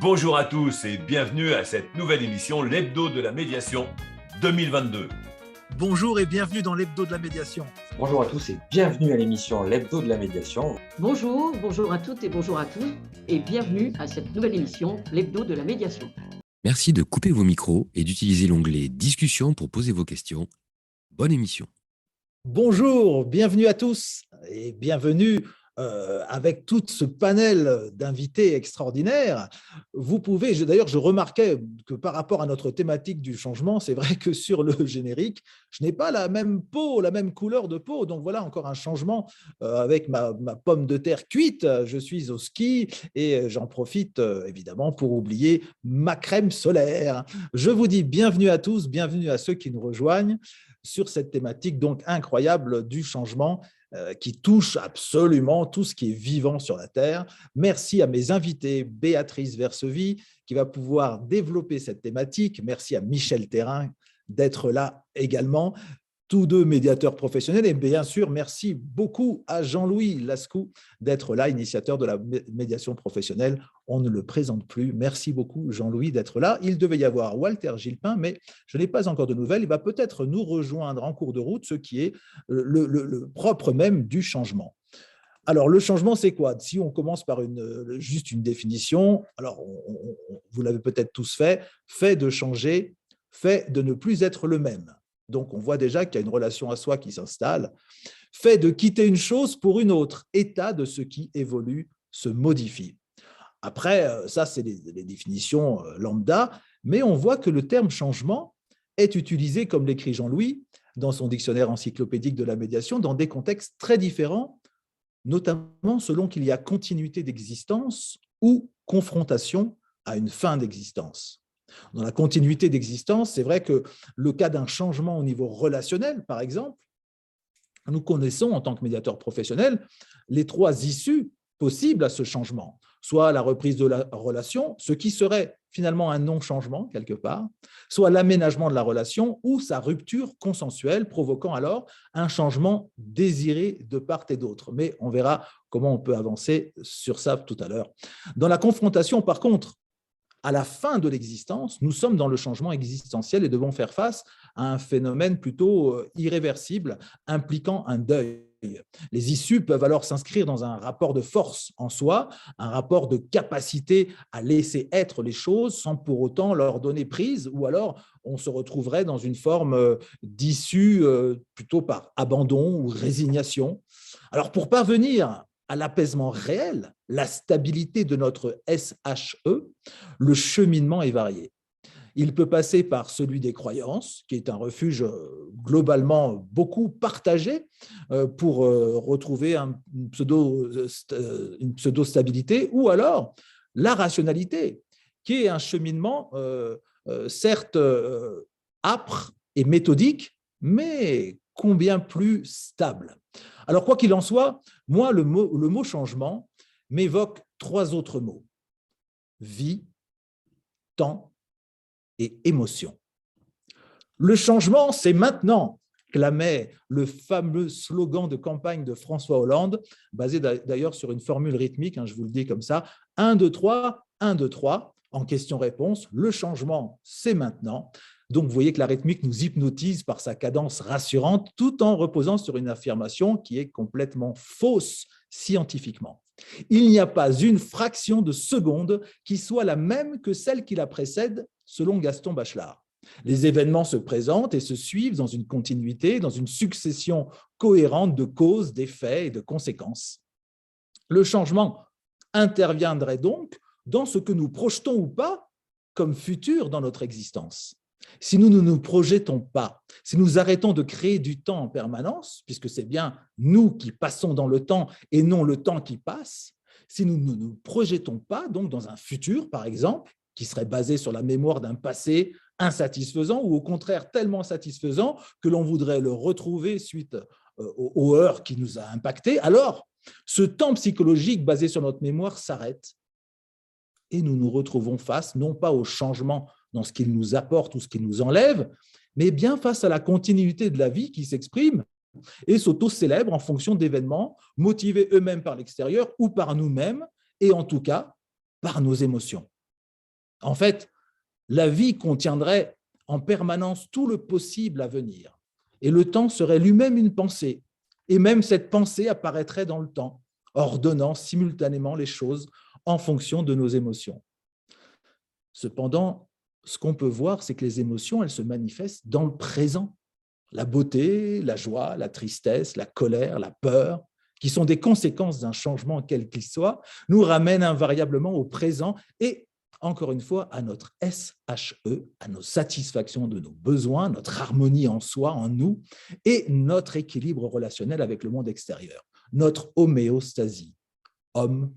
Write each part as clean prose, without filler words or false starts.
Bonjour à tous et bienvenue à cette nouvelle émission, l'Hebdo de la médiation 2022. Bonjour et bienvenue dans l'Hebdo de la médiation. Bonjour à tous et bienvenue à l'émission L'Hebdo de la médiation. Bonjour à toutes et bonjour à tous et bienvenue à cette nouvelle émission, l'Hebdo de la médiation. Merci de couper vos micros et d'utiliser l'onglet Discussion pour poser vos questions. Bonne émission. Bonjour, bienvenue à tous et bienvenue avec tout ce panel d'invités extraordinaires. Vous pouvez, d'ailleurs, je remarquais que par rapport à notre thématique du changement, c'est vrai que sur le générique, je n'ai pas la même peau, la même couleur de peau. Donc voilà encore un changement avec ma pomme de terre cuite. Je suis au ski et j'en profite évidemment pour oublier ma crème solaire. Je vous dis bienvenue à tous, bienvenue à ceux qui nous rejoignent sur cette thématique donc incroyable du changement qui touche absolument tout ce qui est vivant sur la Terre. Merci à mes invités, Béatrice Versevy, qui va pouvoir développer cette thématique. Merci à Michel Thérain d'être là également, tous deux médiateurs professionnels. Et bien sûr, merci beaucoup à Jean-Louis Lascou d'être là, initiateur de la médiation professionnelle. On ne le présente plus. Merci beaucoup, Jean-Louis, d'être là. Il devait y avoir Walter Gilpin, mais je n'ai pas encore de nouvelles. Il va peut-être nous rejoindre en cours de route, ce qui est le propre même du changement. Alors, le changement, c'est quoi? Si on commence par juste une définition, alors vous l'avez peut-être tous fait de changer, fait de ne plus être le même. Donc, on voit déjà qu'il y a une relation à soi qui s'installe. Fait de quitter une chose pour une autre, état de ce qui évolue, se modifie. Après, ça, c'est les définitions lambda, mais on voit que le terme changement est utilisé, comme l'écrit Jean-Louis, dans son dictionnaire encyclopédique de la médiation, dans des contextes très différents, notamment selon qu'il y a continuité d'existence ou confrontation à une fin d'existence. Dans la continuité d'existence, c'est vrai que le cas d'un changement au niveau relationnel, par exemple, nous connaissons en tant que médiateurs professionnels les trois issues possibles à ce changement, soit la reprise de la relation, ce qui serait finalement un non-changement quelque part, soit l'aménagement de la relation ou sa rupture consensuelle, provoquant alors un changement désiré de part et d'autre. Mais on verra comment on peut avancer sur ça tout à l'heure. Dans la confrontation, par contre, à la fin de l'existence, nous sommes dans le changement existentiel et devons faire face à un phénomène plutôt irréversible impliquant un deuil. Les issues peuvent alors s'inscrire dans un rapport de force en soi, un rapport de capacité à laisser être les choses sans pour autant leur donner prise, ou alors on se retrouverait dans une forme d'issue plutôt par abandon ou résignation. Alors pour parvenir à l'apaisement réel, la stabilité de notre SHE, le cheminement est varié. Il peut passer par celui des croyances, qui est un refuge globalement beaucoup partagé pour retrouver une pseudo-stabilité, ou alors la rationalité, qui est un cheminement certes âpre et méthodique, mais combien plus stable. Alors, quoi qu'il en soit, moi, le mot changement m'évoque trois autres mots: vie, temps et émotion. Le changement, c'est maintenant, clamait le fameux slogan de campagne de François Hollande, basé d'ailleurs sur une formule rythmique, je vous le dis comme ça, 1, 2, 3, 1, 2, 3, en question-réponse, le changement, c'est maintenant. Donc, vous voyez que la rythmique nous hypnotise par sa cadence rassurante, tout en reposant sur une affirmation qui est complètement fausse scientifiquement. Il n'y a pas une fraction de seconde qui soit la même que celle qui la précède, selon Gaston Bachelard. Les événements se présentent et se suivent dans une continuité, dans une succession cohérente de causes, d'effets et de conséquences. Le changement interviendrait donc dans ce que nous projetons ou pas comme futur dans notre existence. Si nous ne nous projetons pas, si nous arrêtons de créer du temps en permanence, puisque c'est bien nous qui passons dans le temps et non le temps qui passe, si nous ne nous projetons pas donc dans un futur, par exemple, qui serait basé sur la mémoire d'un passé insatisfaisant ou au contraire tellement satisfaisant que l'on voudrait le retrouver suite aux heures qui nous a impactés, alors ce temps psychologique basé sur notre mémoire s'arrête et nous nous retrouvons face non pas au changement dans ce qu'il nous apporte ou ce qu'il nous enlève, mais bien face à la continuité de la vie qui s'exprime et s'auto-célèbre en fonction d'événements motivés eux-mêmes par l'extérieur ou par nous-mêmes, et en tout cas par nos émotions. En fait, la vie contiendrait en permanence tout le possible à venir. Et le temps serait lui-même une pensée. Et même cette pensée apparaîtrait dans le temps, ordonnant simultanément les choses en fonction de nos émotions. Cependant, ce qu'on peut voir, c'est que les émotions, elles se manifestent dans le présent. La beauté, la joie, la tristesse, la colère, la peur, qui sont des conséquences d'un changement quel qu'il soit, nous ramènent invariablement au présent et, encore une fois, à notre SHE, à nos satisfactions de nos besoins, notre harmonie en soi, en nous, et notre équilibre relationnel avec le monde extérieur, notre homéostasie, homme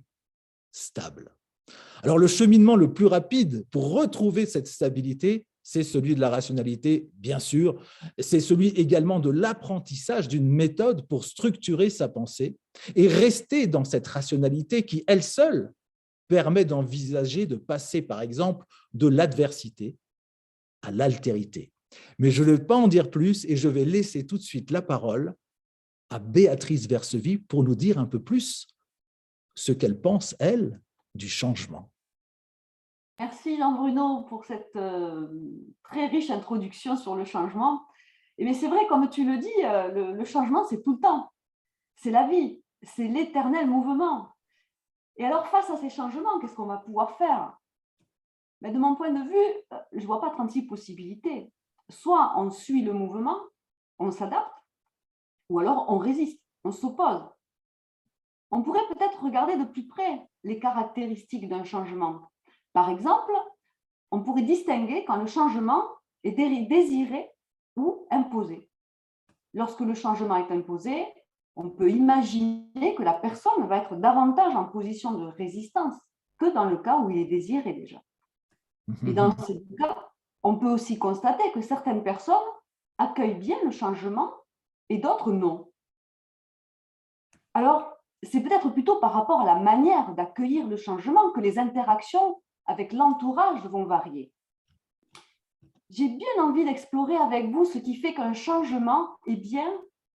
stable. Alors, le cheminement le plus rapide pour retrouver cette stabilité, c'est celui de la rationalité, bien sûr. C'est celui également de l'apprentissage d'une méthode pour structurer sa pensée et rester dans cette rationalité qui, elle seule, permet d'envisager de passer, par exemple, de l'adversité à l'altérité. Mais je ne vais pas en dire plus et je vais laisser tout de suite la parole à Béatrice Versevie pour nous dire un peu plus ce qu'elle pense, elle, du changement. Merci Jean-Bruno pour cette très riche introduction sur le changement. Mais c'est vrai, comme tu le dis, le changement, c'est tout le temps. C'est la vie, c'est l'éternel mouvement. Et alors, face à ces changements, qu'est-ce qu'on va pouvoir faire? De mon point de vue, je ne vois pas 36 possibilités. Soit on suit le mouvement, on s'adapte, ou alors on résiste, on s'oppose. On pourrait peut-être regarder de plus près les caractéristiques d'un changement. Par exemple, on pourrait distinguer quand le changement est désiré ou imposé. Lorsque le changement est imposé, on peut imaginer que la personne va être davantage en position de résistance que dans le cas où il est désiré déjà. Et dans ces cas, on peut aussi constater que certaines personnes accueillent bien le changement et d'autres non. Alors, c'est peut-être plutôt par rapport à la manière d'accueillir le changement que les interactions avec l'entourage vont varier. J'ai bien envie d'explorer avec vous ce qui fait qu'un changement est bien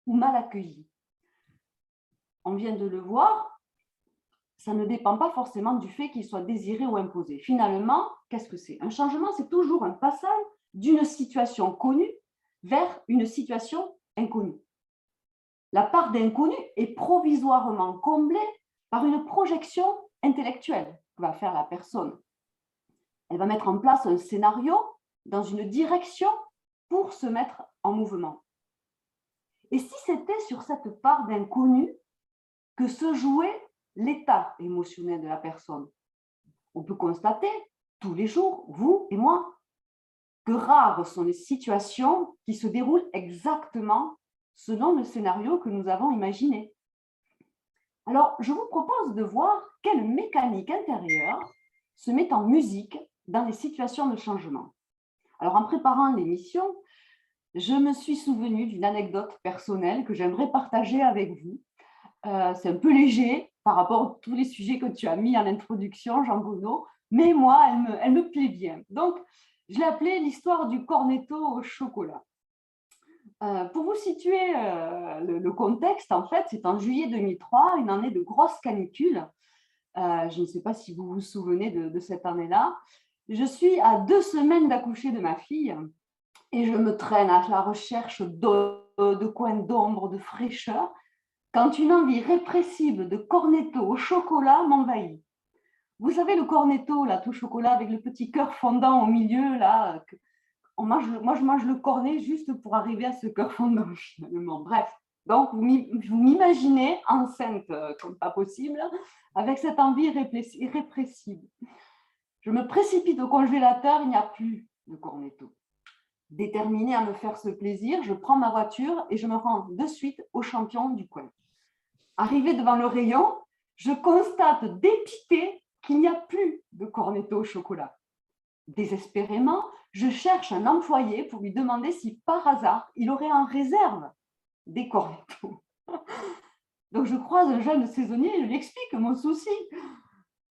ou mal accueilli. On vient de le voir, ça ne dépend pas forcément du fait qu'il soit désiré ou imposé. Finalement, qu'est-ce que c'est? Un changement, c'est toujours un passage d'une situation connue vers une situation inconnue. La part d'inconnu est provisoirement comblée par une projection intellectuelle que va faire la personne. Elle va mettre en place un scénario dans une direction pour se mettre en mouvement. Et si c'était sur cette part d'inconnu que se jouait l'état émotionnel de la personne? On peut constater tous les jours, vous et moi, que rares sont les situations qui se déroulent exactement selon le scénario que nous avons imaginé. Alors, je vous propose de voir quelle mécanique intérieure se met en musique dans les situations de changement. Alors, en préparant l'émission, je me suis souvenue d'une anecdote personnelle que j'aimerais partager avec vous. C'est un peu léger par rapport à tous les sujets que tu as mis en introduction, Jean-Bruno, mais moi, elle me plaît bien. Donc, je l'ai appelée l'histoire du cornetto au chocolat. Pour vous situer le contexte, en fait, c'est en juillet 2003, une année de grosse canicule. Je ne sais pas si vous vous souvenez de cette année-là. Je suis à 2 semaines d'accoucher de ma fille et je me traîne à la recherche de coins d'ombre, de fraîcheur, quand une envie répressible de cornetto au chocolat m'envahit. Vous savez, le cornetto, là, tout chocolat avec le petit cœur fondant au milieu, là, moi je mange le cornet juste pour arriver à ce cœur fondant, finalement. Bref, donc vous m'imaginez enceinte comme pas possible, avec cette envie irrépressible. Je me précipite au congélateur, il n'y a plus de cornetto. Déterminée à me faire ce plaisir, je prends ma voiture et je me rends de suite au champion du coin. Arrivée devant le rayon, je constate dépitée qu'il n'y a plus de cornetto au chocolat. Désespérément, je cherche un employé pour lui demander si par hasard il aurait en réserve des cornettos. Donc je croise un jeune saisonnier et je lui explique mon souci.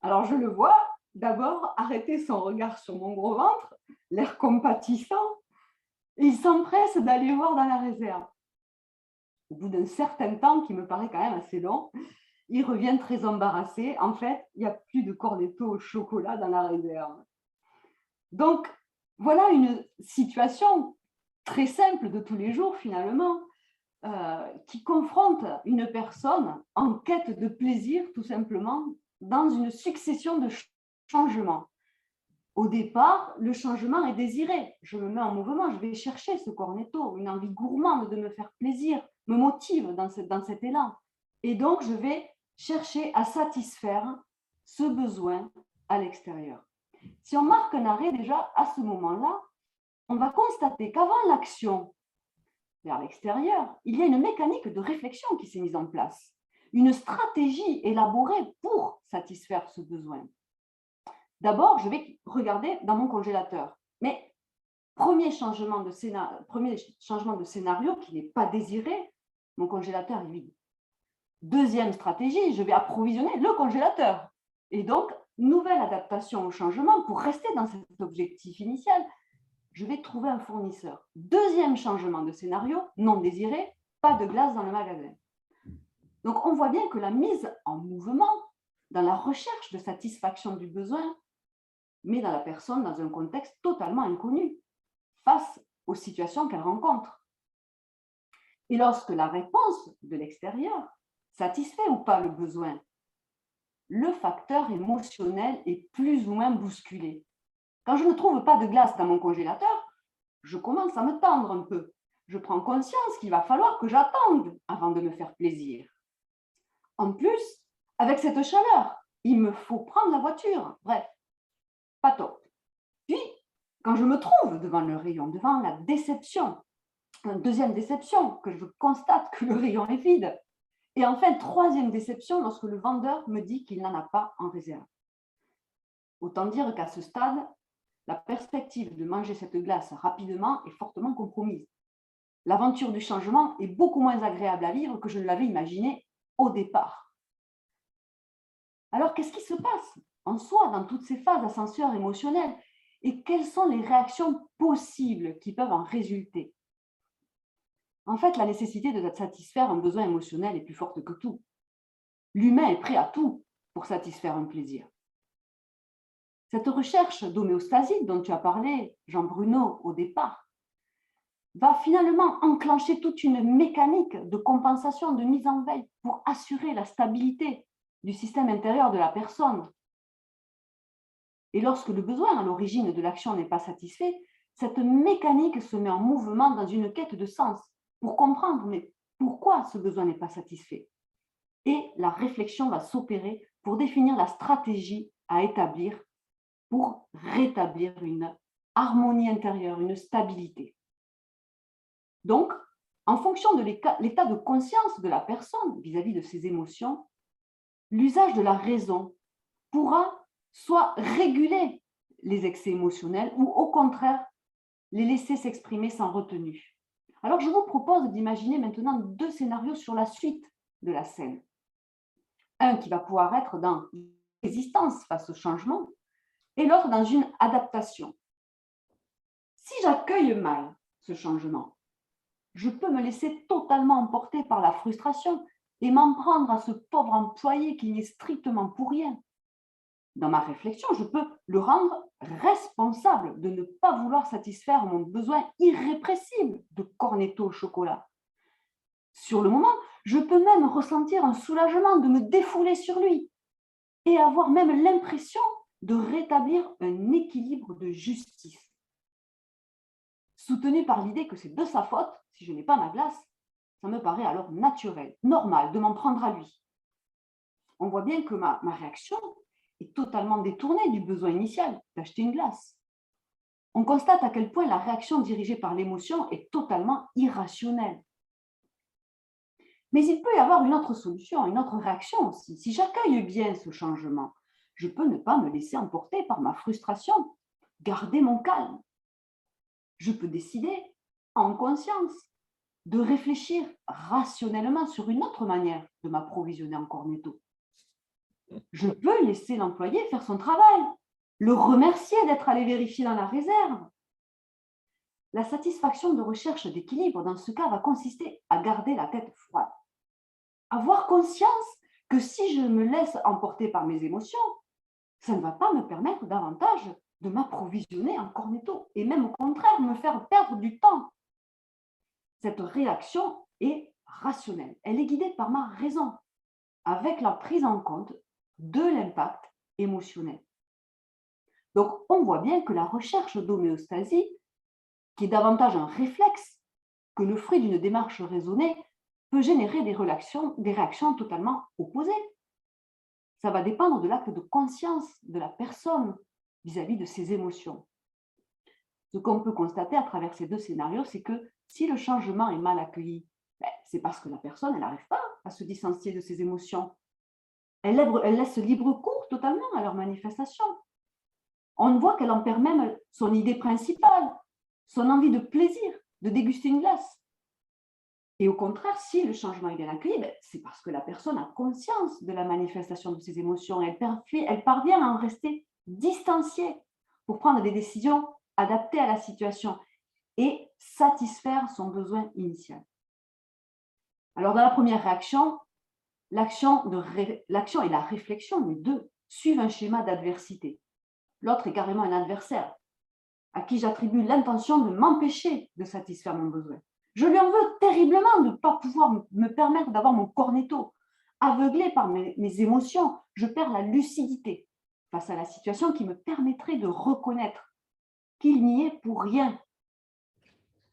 Alors je le vois d'abord arrêter son regard sur mon gros ventre, l'air compatissant, et il s'empresse d'aller voir dans la réserve. Au bout d'un certain temps, qui me paraît quand même assez long, il revient très embarrassé. En fait, il n'y a plus de cornetto au chocolat dans la réserve. Donc, voilà une situation très simple de tous les jours finalement, qui confronte une personne en quête de plaisir tout simplement dans une succession de changements. Au départ, le changement est désiré. Je me mets en mouvement, je vais chercher ce cornetto, une envie gourmande de me faire plaisir, me motive dans cet élan. Et donc, je vais chercher à satisfaire ce besoin à l'extérieur. Si on marque un arrêt déjà à ce moment-là, on va constater qu'avant l'action vers l'extérieur, il y a une mécanique de réflexion qui s'est mise en place, une stratégie élaborée pour satisfaire ce besoin. D'abord, je vais regarder dans mon congélateur. Mais premier changement de scénario qui n'est pas désiré, mon congélateur est vide. Deuxième stratégie, je vais approvisionner le congélateur. Et donc, nouvelle adaptation au changement pour rester dans cet objectif initial, je vais trouver un fournisseur. Deuxième changement de scénario, non désiré, pas de glace dans le magasin. Donc, on voit bien que la mise en mouvement dans la recherche de satisfaction du besoin met dans la personne dans un contexte totalement inconnu face aux situations qu'elle rencontre. Et lorsque la réponse de l'extérieur satisfait ou pas le besoin, le facteur émotionnel est plus ou moins bousculé. Quand je ne trouve pas de glace dans mon congélateur, je commence à me tendre un peu. Je prends conscience qu'il va falloir que j'attende avant de me faire plaisir. En plus, avec cette chaleur, il me faut prendre la voiture. Bref, pas top. Puis, quand je me trouve devant le rayon, devant la déception, deuxième déception, que je constate que le rayon est vide. Et enfin, troisième déception, lorsque le vendeur me dit qu'il n'en a pas en réserve. Autant dire qu'à ce stade, la perspective de manger cette glace rapidement est fortement compromise. L'aventure du changement est beaucoup moins agréable à vivre que je ne l'avais imaginé au départ. Alors, qu'est-ce qui se passe en soi dans toutes ces phases ascenseurs émotionnelles et quelles sont les réactions possibles qui peuvent en résulter? En fait, la nécessité de satisfaire un besoin émotionnel est plus forte que tout. L'humain est prêt à tout pour satisfaire un plaisir. Cette recherche d'homéostasie dont tu as parlé, Jean-Bruno, au départ, va finalement enclencher toute une mécanique de compensation, de mise en veille pour assurer la stabilité du système intérieur de la personne. Et lorsque le besoin à l'origine de l'action n'est pas satisfait, cette mécanique se met en mouvement dans une quête de sens pour comprendre mais pourquoi ce besoin n'est pas satisfait. Et la réflexion va s'opérer pour définir la stratégie à établir pour rétablir une harmonie intérieure, une stabilité. Donc, en fonction de l'état de conscience de la personne vis-à-vis de ses émotions, l'usage de la raison pourra soit réguler les excès émotionnels ou au contraire les laisser s'exprimer sans retenue. Alors, je vous propose d'imaginer maintenant deux scénarios sur la suite de la scène. Un qui va pouvoir être dans résistance face au changement et l'autre dans une adaptation. Si j'accueille mal ce changement, je peux me laisser totalement emporter par la frustration et m'en prendre à ce pauvre employé qui n'y est strictement pour rien. Dans ma réflexion, je peux le rendre responsable de ne pas vouloir satisfaire mon besoin irrépressible de cornetto au chocolat. Sur le moment, je peux même ressentir un soulagement de me défouler sur lui et avoir même l'impression de rétablir un équilibre de justice. Soutenu par l'idée que c'est de sa faute si je n'ai pas ma glace, ça me paraît alors naturel, normal de m'en prendre à lui. On voit bien que ma réaction est totalement détournée du besoin initial d'acheter une glace. On constate à quel point la réaction dirigée par l'émotion est totalement irrationnelle. Mais il peut y avoir une autre solution, une autre réaction aussi. Si j'accueille bien ce changement, je peux ne pas me laisser emporter par ma frustration, garder mon calme. Je peux décider, en conscience, de réfléchir rationnellement sur une autre manière de m'approvisionner en cornetto. Je peux laisser l'employé faire son travail, le remercier d'être allé vérifier dans la réserve. La satisfaction de recherche d'équilibre, dans ce cas, va consister à garder la tête froide. Avoir conscience que si je me laisse emporter par mes émotions, ça ne va pas me permettre davantage de m'approvisionner en cornetto et même au contraire me faire perdre du temps. Cette réaction est rationnelle. Elle est guidée par ma raison, avec la prise en compte de l'impact émotionnel. Donc, on voit bien que la recherche d'homéostasie, qui est davantage un réflexe que le fruit d'une démarche raisonnée, peut générer des réactions totalement opposées. Ça va dépendre de l'acte de conscience de la personne vis-à-vis de ses émotions. Ce qu'on peut constater à travers ces deux scénarios, c'est que si le changement est mal accueilli, c'est parce que la personne, elle n'arrive pas à se distancier de ses émotions. Elle laisse libre cours totalement à leur manifestation. On voit qu'elle en perd même son idée principale, son envie de plaisir, de déguster une glace. Et au contraire, si le changement est bien accueilli, c'est parce que la personne a conscience de la manifestation de ses émotions. Elle parvient à en rester distanciée pour prendre des décisions adaptées à la situation et satisfaire son besoin initial. Alors, dans la première réaction, l'action et la réflexion, les deux, suivent un schéma d'adversité. L'autre est carrément un adversaire à qui j'attribue l'intention de m'empêcher de satisfaire mon besoin. Je lui en veux terriblement de ne pas pouvoir me permettre d'avoir mon cornetto. Aveuglé par mes émotions, je perds la lucidité face à la situation qui me permettrait de reconnaître qu'il n'y est pour rien.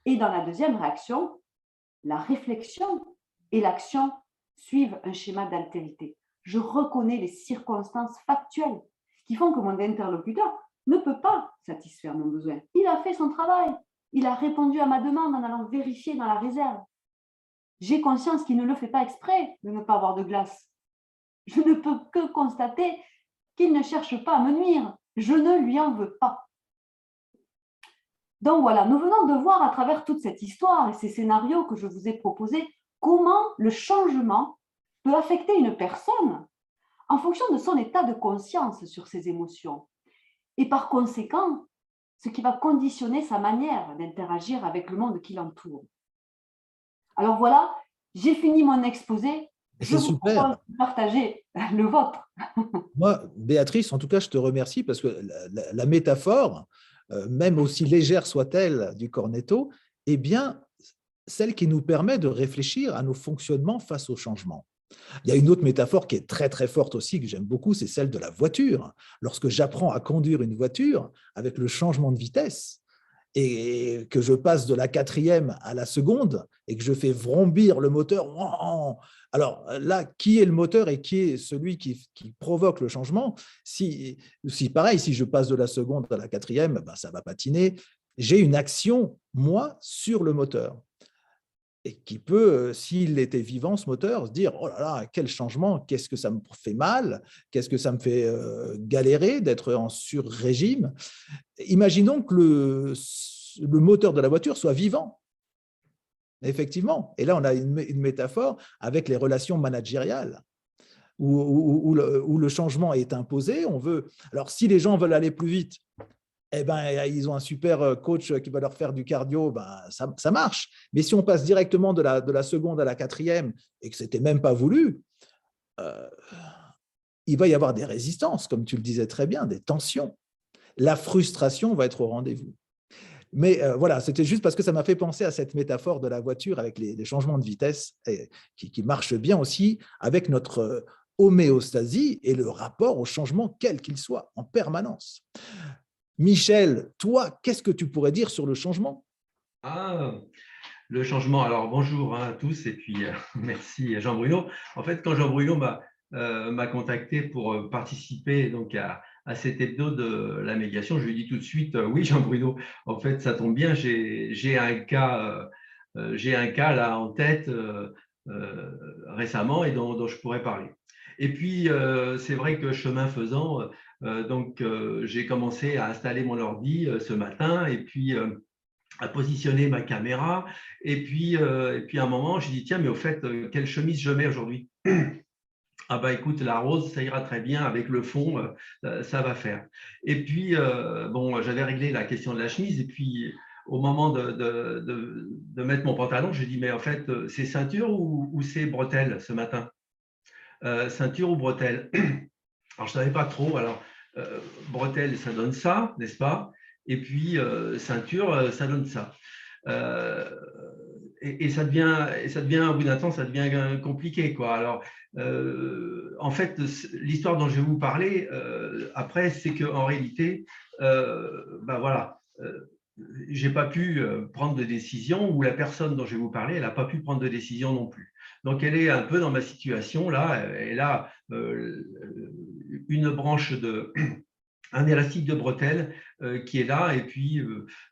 Et dans la deuxième réaction, la réflexion et l'action suivent un schéma d'altérité. Je reconnais les circonstances factuelles qui font que mon interlocuteur ne peut pas satisfaire mon besoin. Il a fait son travail. Il a répondu à ma demande en allant vérifier dans la réserve. J'ai conscience qu'il ne le fait pas exprès de ne pas avoir de glace. Je ne peux que constater qu'il ne cherche pas à me nuire. Je ne lui en veux pas. Donc voilà, nous venons de voir à travers toute cette histoire et ces scénarios que je vous ai proposés comment le changement peut affecter une personne en fonction de son état de conscience sur ses émotions. Et par conséquent, ce qui va conditionner sa manière d'interagir avec le monde qui l'entoure. Alors voilà, j'ai fini mon exposé. Je vous propose de partager le vôtre. Moi, Béatrice, en tout cas, je te remercie parce que la métaphore, même aussi légère soit-elle du cornetto, est bien celle qui nous permet de réfléchir à nos fonctionnements face au changement. Il y a une autre métaphore qui est très très forte aussi, que j'aime beaucoup, c'est celle de la voiture. Lorsque j'apprends à conduire une voiture avec le changement de vitesse et que je passe de la 4e à la seconde et que je fais vrombir le moteur, alors là, qui est le moteur et qui est celui qui provoque le changement? Si pareil, si je passe de la seconde à la 4e, ça va patiner. J'ai une action, moi, sur le moteur. Et qui peut, s'il était vivant, ce moteur, se dire « Oh là là, quel changement, qu'est-ce que ça me fait mal, qu'est-ce que ça me fait galérer d'être en sur-régime ?» Imaginons que le moteur de la voiture soit vivant. Effectivement. Et là, on a une métaphore avec les relations managériales, où le changement est imposé. Alors, si les gens veulent aller plus vite, eh ben, ils ont un super coach qui va leur faire du cardio, ça marche. Mais si on passe directement de la seconde à la 4e et que ce n'était même pas voulu, il va y avoir des résistances, comme tu le disais très bien, des tensions. La frustration va être au rendez-vous. Mais voilà, c'était juste parce que ça m'a fait penser à cette métaphore de la voiture avec les changements de vitesse qui marche bien aussi avec notre homéostasie et le rapport au changement, quel qu'il soit, en permanence. Michel, toi, qu'est-ce que tu pourrais dire sur le changement? Le changement. Alors, bonjour à tous et puis merci Jean-Bruno. En fait, quand Jean-Bruno m'a contacté pour participer donc à cet hebdo de la médiation, je lui ai dit tout de suite oui, Jean-Bruno, en fait, ça tombe bien, j'ai un cas là en tête récemment et dont je pourrais parler. Et puis, c'est vrai que chemin faisant, j'ai commencé à installer mon ordi ce matin et puis à positionner ma caméra. Et puis à un moment, j'ai dit, tiens, mais au fait, quelle chemise je mets aujourd'hui? Ah bah écoute, la rose, ça ira très bien avec le fond, ça va faire. Et puis, j'avais réglé la question de la chemise et puis au moment de mettre mon pantalon, j'ai dit, mais en fait, c'est ceinture ou c'est bretelle ce matin? Ceinture ou bretelle? Alors, je ne savais pas trop. Alors, bretelles, ça donne ça, n'est-ce pas? Et puis ceinture, ça donne ça. Et ça devient, au bout d'un temps, ça devient compliqué, quoi. Alors, en fait, l'histoire dont je vais vous parler après, c'est qu'en réalité, ben voilà, j'ai pas pu prendre de décision, ou la personne dont je vais vous parler, elle n'a pas pu prendre de décision non plus. Donc, elle est un peu dans ma situation là. Elle a une branche un élastique de bretelle qui est là, et puis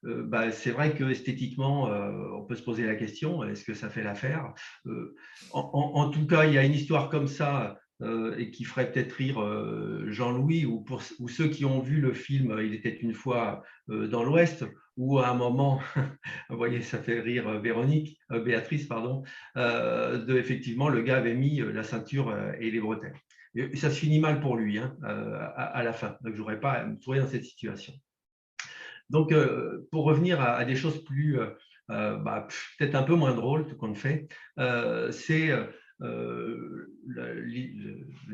bah, c'est vrai que esthétiquement, on peut se poser la question, est-ce que ça fait l'affaire? En tout cas, il y a une histoire comme ça et qui ferait peut-être rire Jean-Louis, ou ceux qui ont vu le film Il était une fois dans l'Ouest, où à un moment, vous voyez, ça fait rire Béatrice, pardon, effectivement, le gars avait mis la ceinture et les bretelles. Et ça se finit mal pour lui hein, à la fin. Donc, je n'aurais pas à me trouver dans cette situation. Donc, pour revenir à des choses plus, bah, peut-être un peu moins drôles, tout compte fait, c'est le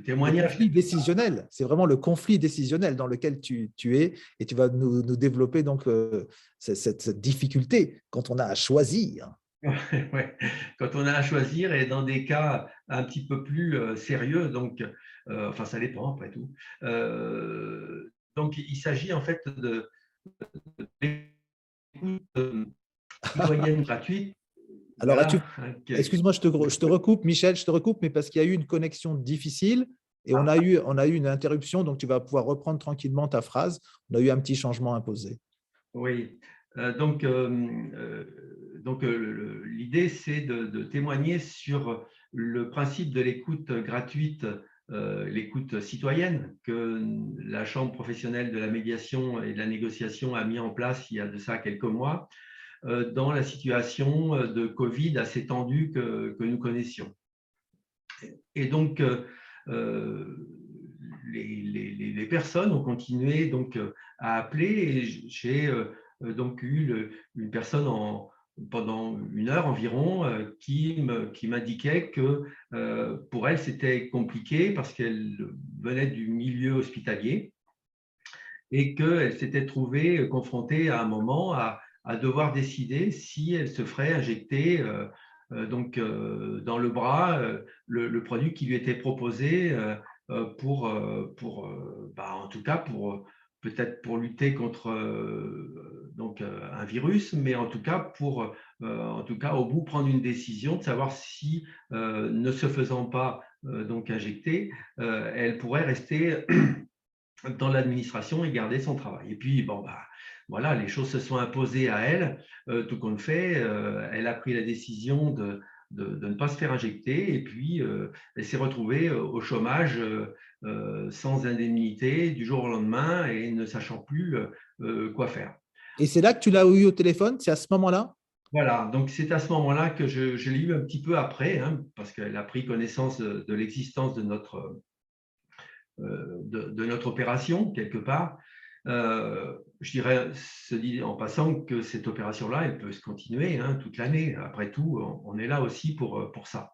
témoignage. Le conflit décisionnel, c'est vraiment le conflit décisionnel dans lequel tu es, et tu vas nous développer donc cette difficulté quand on a à choisir. Ouais. Quand on a à choisir, et dans des cas un petit peu plus sérieux, donc enfin ça dépend après tout. Donc il s'agit en fait de l'écoute citoyenne gratuite. Alors, Voilà. excuse-moi, je te recoupe, Michel, je te recoupe, mais parce qu'il y a eu une connexion difficile et on a eu une interruption, donc tu vas pouvoir reprendre tranquillement ta phrase. On a eu un petit changement imposé. Oui, donc l'idée, c'est de témoigner sur le principe de l'écoute gratuite, l'écoute citoyenne que la Chambre professionnelle de la médiation et de la négociation a mis en place il y a de ça quelques mois, dans la situation de Covid assez tendue que nous connaissions. Et donc, les personnes ont continué donc à appeler, et j'ai donc eu une personne pendant 1 heure environ qui m'indiquait que pour elle c'était compliqué parce qu'elle venait du milieu hospitalier et qu'elle s'était trouvée confrontée à un moment à devoir décider si elle se ferait injecter donc dans le bras le produit qui lui était proposé en tout cas peut-être pour lutter contre donc un virus, mais en tout cas au bout prendre une décision de savoir si ne se faisant pas donc injecter, elle pourrait rester dans l'administration et garder son travail. Et puis bon bah voilà, les choses se sont imposées à elle, tout compte fait. Elle a pris la décision de ne pas se faire injecter, et puis elle s'est retrouvée au chômage sans indemnité du jour au lendemain et ne sachant plus quoi faire. Et c'est là que tu l'as eu au téléphone? C'est à ce moment-là? Voilà, donc c'est à ce moment-là que je l'ai eu un petit peu après, hein, parce qu'elle a pris connaissance de l'existence de notre opération, quelque part. Je dirais, se dit en passant, que cette opération-là, elle peut se continuer hein, toute l'année. Après tout, on est là aussi pour ça.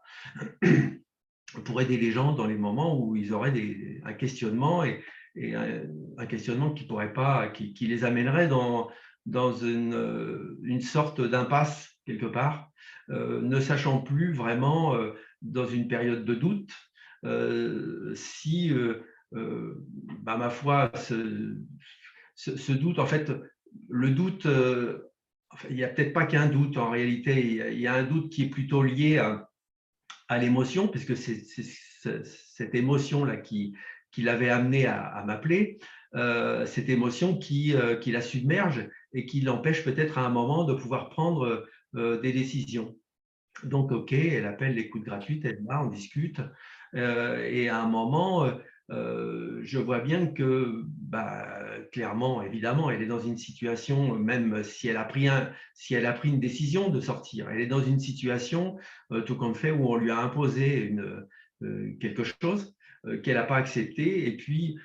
Pour aider les gens dans les moments où ils auraient un questionnement, et un questionnement qui les amènerait dans une sorte d'impasse, quelque part, ne sachant plus vraiment, dans une période de doute, si, ma foi, ce doute, en fait, le doute, il n'y a peut-être pas qu'un doute en réalité, il y a un doute qui est plutôt lié à l'émotion, puisque c'est cette émotion-là qui l'avait amené à m'appeler, cette émotion qui la submerge et qui l'empêche peut-être à un moment de pouvoir prendre des décisions. Donc, OK, elle appelle l'écoute gratuite, elle est là, on discute, et à un moment, je vois bien que, clairement, évidemment, elle est dans une situation, même si elle a pris une décision de sortir, elle est dans une situation, tout compte fait, où on lui a imposé quelque chose qu'elle n'a pas accepté, et puis,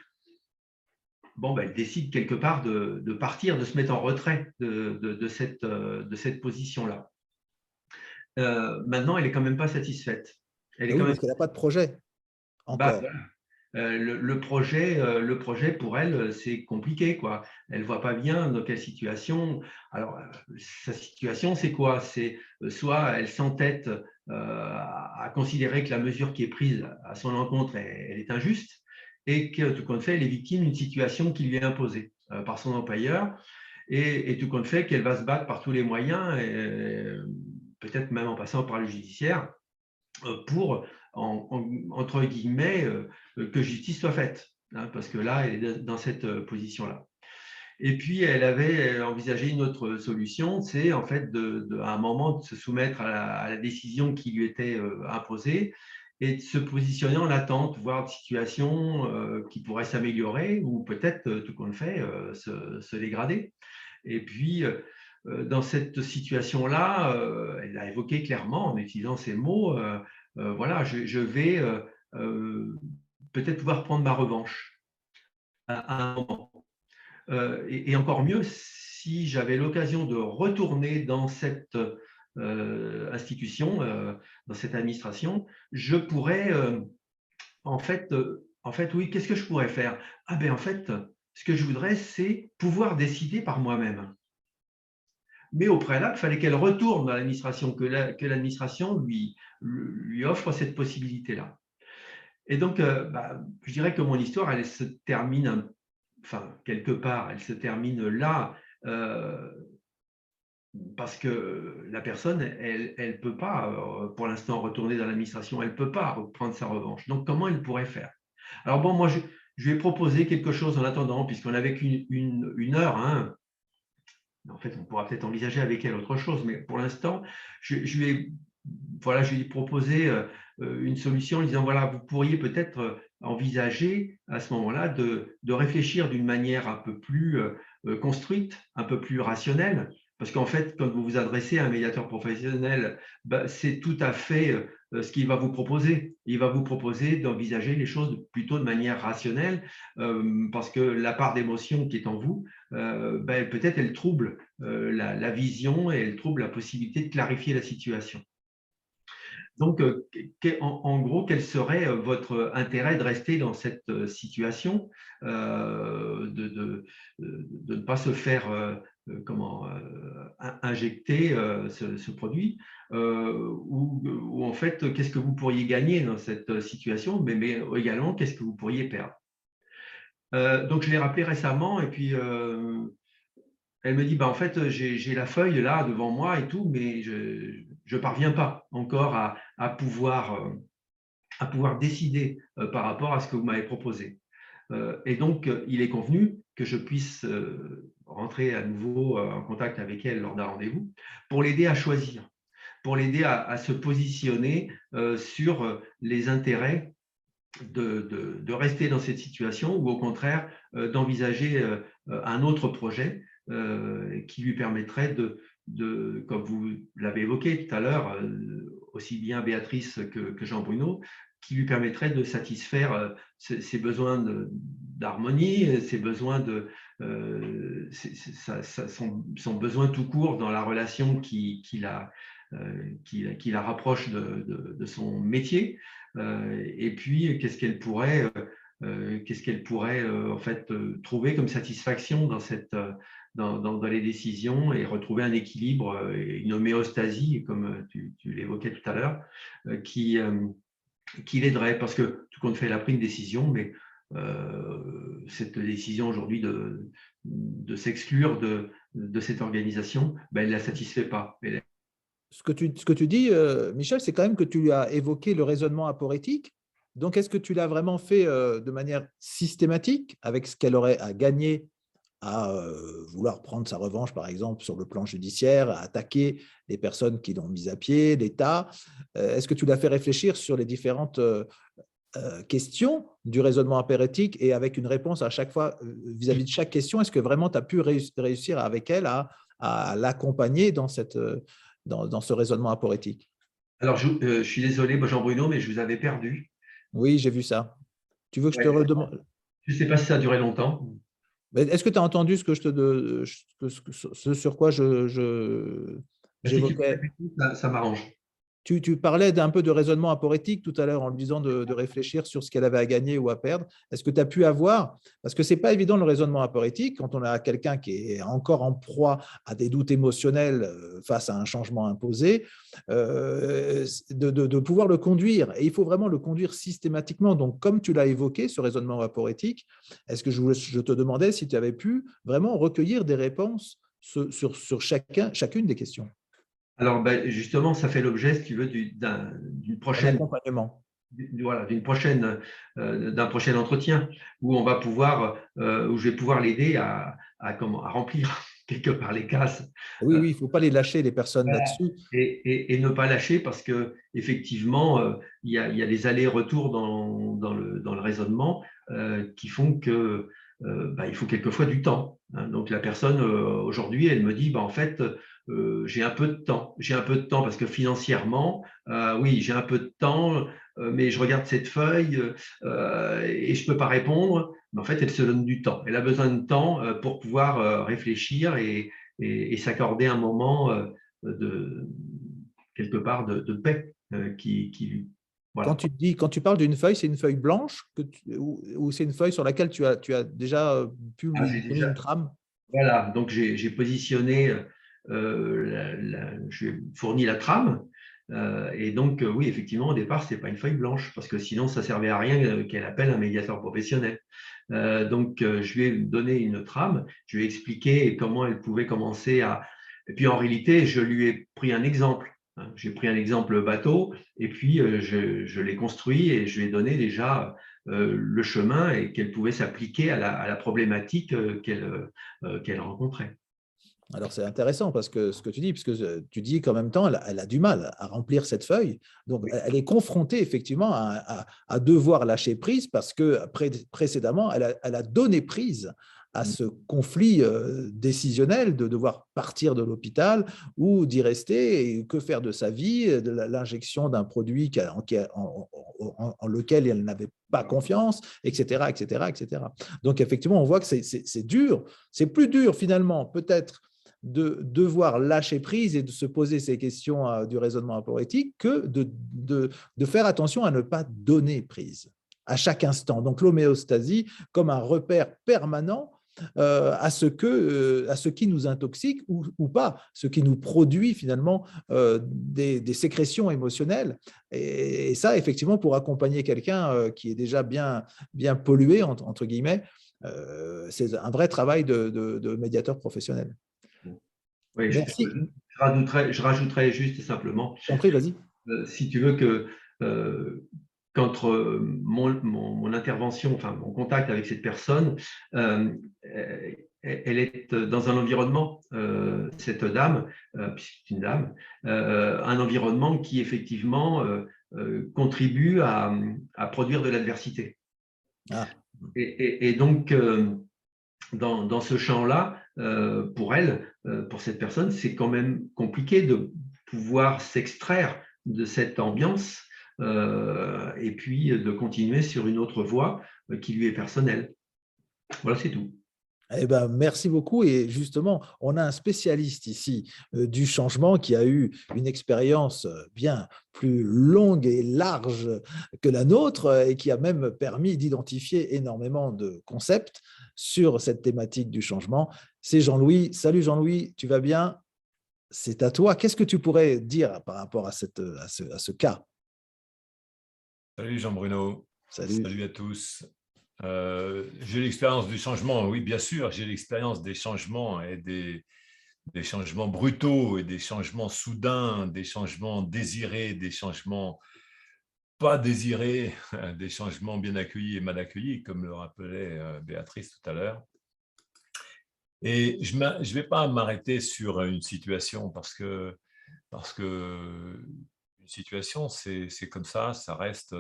elle décide quelque part de partir, de se mettre en retrait de cette position-là. Maintenant, elle n'est quand même pas satisfaite. Parce qu'elle n'a pas de projet encore. le projet pour elle, c'est compliqué, quoi. Elle ne voit pas bien dans quelle situation. Alors, sa situation, c'est quoi? C'est soit elle s'entête à considérer que la mesure qui est prise à son encontre, elle est injuste, et que tout compte fait, elle est victime d'une situation qui lui est imposée par son employeur, et tout compte fait qu'elle va se battre par tous les moyens, peut-être même en passant par le judiciaire, pour, entre guillemets, que justice soit faite, hein, parce que là, elle est dans cette position-là. Et puis, elle avait envisagé une autre solution, c'est en fait à un moment de se soumettre à la décision qui lui était imposée et de se positionner en attente, voir des situations qui pourraient s'améliorer ou peut-être, tout compte fait, se dégrader. Et puis, dans cette situation-là, elle a évoqué clairement, en utilisant ces mots, voilà, je vais peut-être pouvoir prendre ma revanche à un moment. Et encore mieux, si j'avais l'occasion de retourner dans cette institution, dans cette administration, je pourrais, en fait, oui, qu'est-ce que je pourrais faire? Ah ben, en fait, ce que je voudrais, c'est pouvoir décider par moi-même. Mais au préalable, il fallait qu'elle retourne dans l'administration, que l'administration lui offre cette possibilité-là. Et donc, je dirais que mon histoire, elle se termine, enfin, quelque part, elle se termine là, parce que la personne, elle ne peut pas, pour l'instant, retourner dans l'administration, elle ne peut pas prendre sa revanche. Donc, comment elle pourrait faire? Alors, bon, moi, je lui ai proposé quelque chose en attendant, puisqu'on n'avait qu'une heure, hein. En fait, on pourra peut-être envisager avec elle autre chose, mais pour l'instant, je lui ai proposé une solution en disant, voilà, vous pourriez peut-être envisager à ce moment-là de réfléchir d'une manière un peu plus construite, un peu plus rationnelle, parce qu'en fait, quand vous vous adressez à un médiateur professionnel, c'est tout à fait ce qu'il va vous proposer. Il va vous proposer d'envisager les choses plutôt de manière rationnelle, parce que la part d'émotion qui est en vous, peut-être elle trouble la vision et elle trouble la possibilité de clarifier la situation. Donc, en gros, quel serait votre intérêt de rester dans cette situation, de ne pas se faire injecter ce produit, ou en fait, qu'est-ce que vous pourriez gagner dans cette situation, mais également, qu'est-ce que vous pourriez perdre? Donc, je l'ai rappelé récemment et puis elle me dit, en fait, j'ai la feuille là devant moi et tout, mais je ne parviens pas encore à pouvoir décider par rapport à ce que vous m'avez proposé. Et donc, il est convenu que je puisse rentrer à nouveau en contact avec elle lors d'un rendez-vous pour l'aider à choisir, pour l'aider à se positionner sur les intérêts de rester dans cette situation ou au contraire d'envisager un autre projet qui lui permettrait comme vous l'avez évoqué tout à l'heure, aussi bien Béatrice que Jean-Bruno, qui lui permettrait de satisfaire ses besoins d'harmonie, ses besoins son besoin tout court dans la relation qui la rapproche de son métier. Et puis, qu'est-ce qu'elle pourrait en fait trouver comme satisfaction dans les décisions et retrouver un équilibre et une homéostasie, comme tu l'évoquais tout à l'heure, qui l'aiderait, parce que tout compte fait, elle a pris une décision, mais cette décision aujourd'hui de s'exclure de cette organisation, elle ne la satisfait pas. Ce que tu dis, Michel, c'est quand même que tu as évoqué le raisonnement aporétique. Donc, est-ce que tu l'as vraiment fait de manière systématique, avec ce qu'elle aurait à gagner à vouloir prendre sa revanche, par exemple, sur le plan judiciaire, à attaquer les personnes qui l'ont mise à pied, l'État? Est-ce que tu l'as fait réfléchir sur les différentes questions du raisonnement aporétique et avec une réponse à chaque fois vis-à-vis de chaque question? Est-ce que vraiment tu as pu réussir avec elle à l'accompagner dans ce raisonnement aporétique? Alors, je suis désolé, Jean-Bruno, mais je vous avais perdu. Oui, j'ai vu ça. Tu veux que je te redemande? Je ne sais pas si ça a duré longtemps. Est-ce que tu as entendu ce sur quoi j'évoquais? Ça m'arrange. Tu parlais d'un peu de raisonnement aporétique tout à l'heure en lui disant de réfléchir sur ce qu'elle avait à gagner ou à perdre. Est-ce que tu as pu avoir, parce que ce n'est pas évident le raisonnement aporétique, quand on a quelqu'un qui est encore en proie à des doutes émotionnels face à un changement imposé, de pouvoir le conduire. Et il faut vraiment le conduire systématiquement. Donc, comme tu l'as évoqué, ce raisonnement aporétique, est-ce que je te demandais si tu avais pu vraiment recueillir des réponses sur chacune des questions? Alors, ben, justement, ça fait l'objet, si tu veux, d'une prochaine, Accompagnement. voilà, d'un prochain entretien où on va pouvoir, où je vais pouvoir l'aider à remplir quelque part les cases. Oui, il ne faut pas les lâcher, les personnes Voilà. là-dessus. Et ne pas lâcher parce que effectivement, il y a les allers-retours dans le raisonnement qui font que il faut quelquefois du temps. Hein. Donc la personne aujourd'hui, elle me dit, en fait, j'ai un peu de temps. J'ai un peu de temps parce que financièrement, oui, j'ai un peu de temps, mais je regarde cette feuille et je peux pas répondre. Mais en fait, elle se donne du temps. Elle a besoin de temps pour pouvoir réfléchir et s'accorder un moment de quelque part de paix voilà. Quand tu parles d'une feuille, c'est une feuille blanche ou c'est une feuille sur laquelle tu as déjà pu lui donner une trame? Voilà, donc j'ai positionné, j'ai fourni la trame. Et donc, oui, effectivement, au départ, ce n'est pas une feuille blanche, parce que sinon, ça ne servait à rien qu'elle appelle un médiateur professionnel. Donc, je lui ai donné une trame, je lui ai expliqué comment elle pouvait commencer à… Et puis, en réalité, je lui ai pris un exemple. Hein. J'ai pris un exemple bateau, et puis je l'ai construit et je lui ai donné déjà le chemin et qu'elle pouvait s'appliquer à la problématique qu'elle rencontrait. Alors, c'est intéressant parce que ce que tu dis, puisque tu dis qu'en même temps, elle a du mal à remplir cette feuille. Donc, elle est confrontée effectivement à devoir lâcher prise parce que précédemment, elle a donné prise à ce conflit décisionnel de devoir partir de l'hôpital ou d'y rester et que faire de sa vie, de l'injection d'un produit en lequel elle n'avait pas confiance, etc., etc., etc. Donc, effectivement, on voit que c'est dur. C'est plus dur finalement, peut-être, de devoir lâcher prise et de se poser ces questions du raisonnement aporétique que de faire attention à ne pas donner prise à chaque instant. Donc l'homéostasie comme un repère permanent à ce qui nous intoxique ou pas, ce qui nous produit finalement des sécrétions émotionnelles. Et ça, effectivement, pour accompagner quelqu'un qui est déjà bien pollué, entre guillemets, c'est un vrai travail de médiateur professionnel. Oui, Merci. je rajouterais juste simplement, Je t'en prie, vas-y. Si tu veux que quand mon intervention, enfin mon contact avec cette personne, elle est dans un environnement, cette dame, puisque c'est une dame, un environnement qui effectivement contribue à produire de l'adversité. Ah. Et donc, dans ce champ-là, pour elle, pour cette personne, c'est quand même compliqué de pouvoir s'extraire de cette ambiance et puis de continuer sur une autre voie qui lui est personnelle. Voilà, c'est tout. Eh ben, merci beaucoup. Et justement, on a un spécialiste ici du changement qui a eu une expérience bien plus longue et large que la nôtre et qui a même permis d'identifier énormément de concepts sur cette thématique du changement. C'est Jean-Louis. Salut Jean-Louis, tu vas bien? C'est à toi. Qu'est-ce que tu pourrais dire par rapport à ce cas? Salut Jean-Bruno. Salut. Salut à tous. J'ai l'expérience du changement, oui, bien sûr, j'ai l'expérience des changements et des changements brutaux et des changements soudains, des changements désirés, des changements pas désirés, des changements bien accueillis et mal accueillis, comme le rappelait Béatrice tout à l'heure. Et je ne vais pas m'arrêter sur une situation parce que une situation, c'est comme ça reste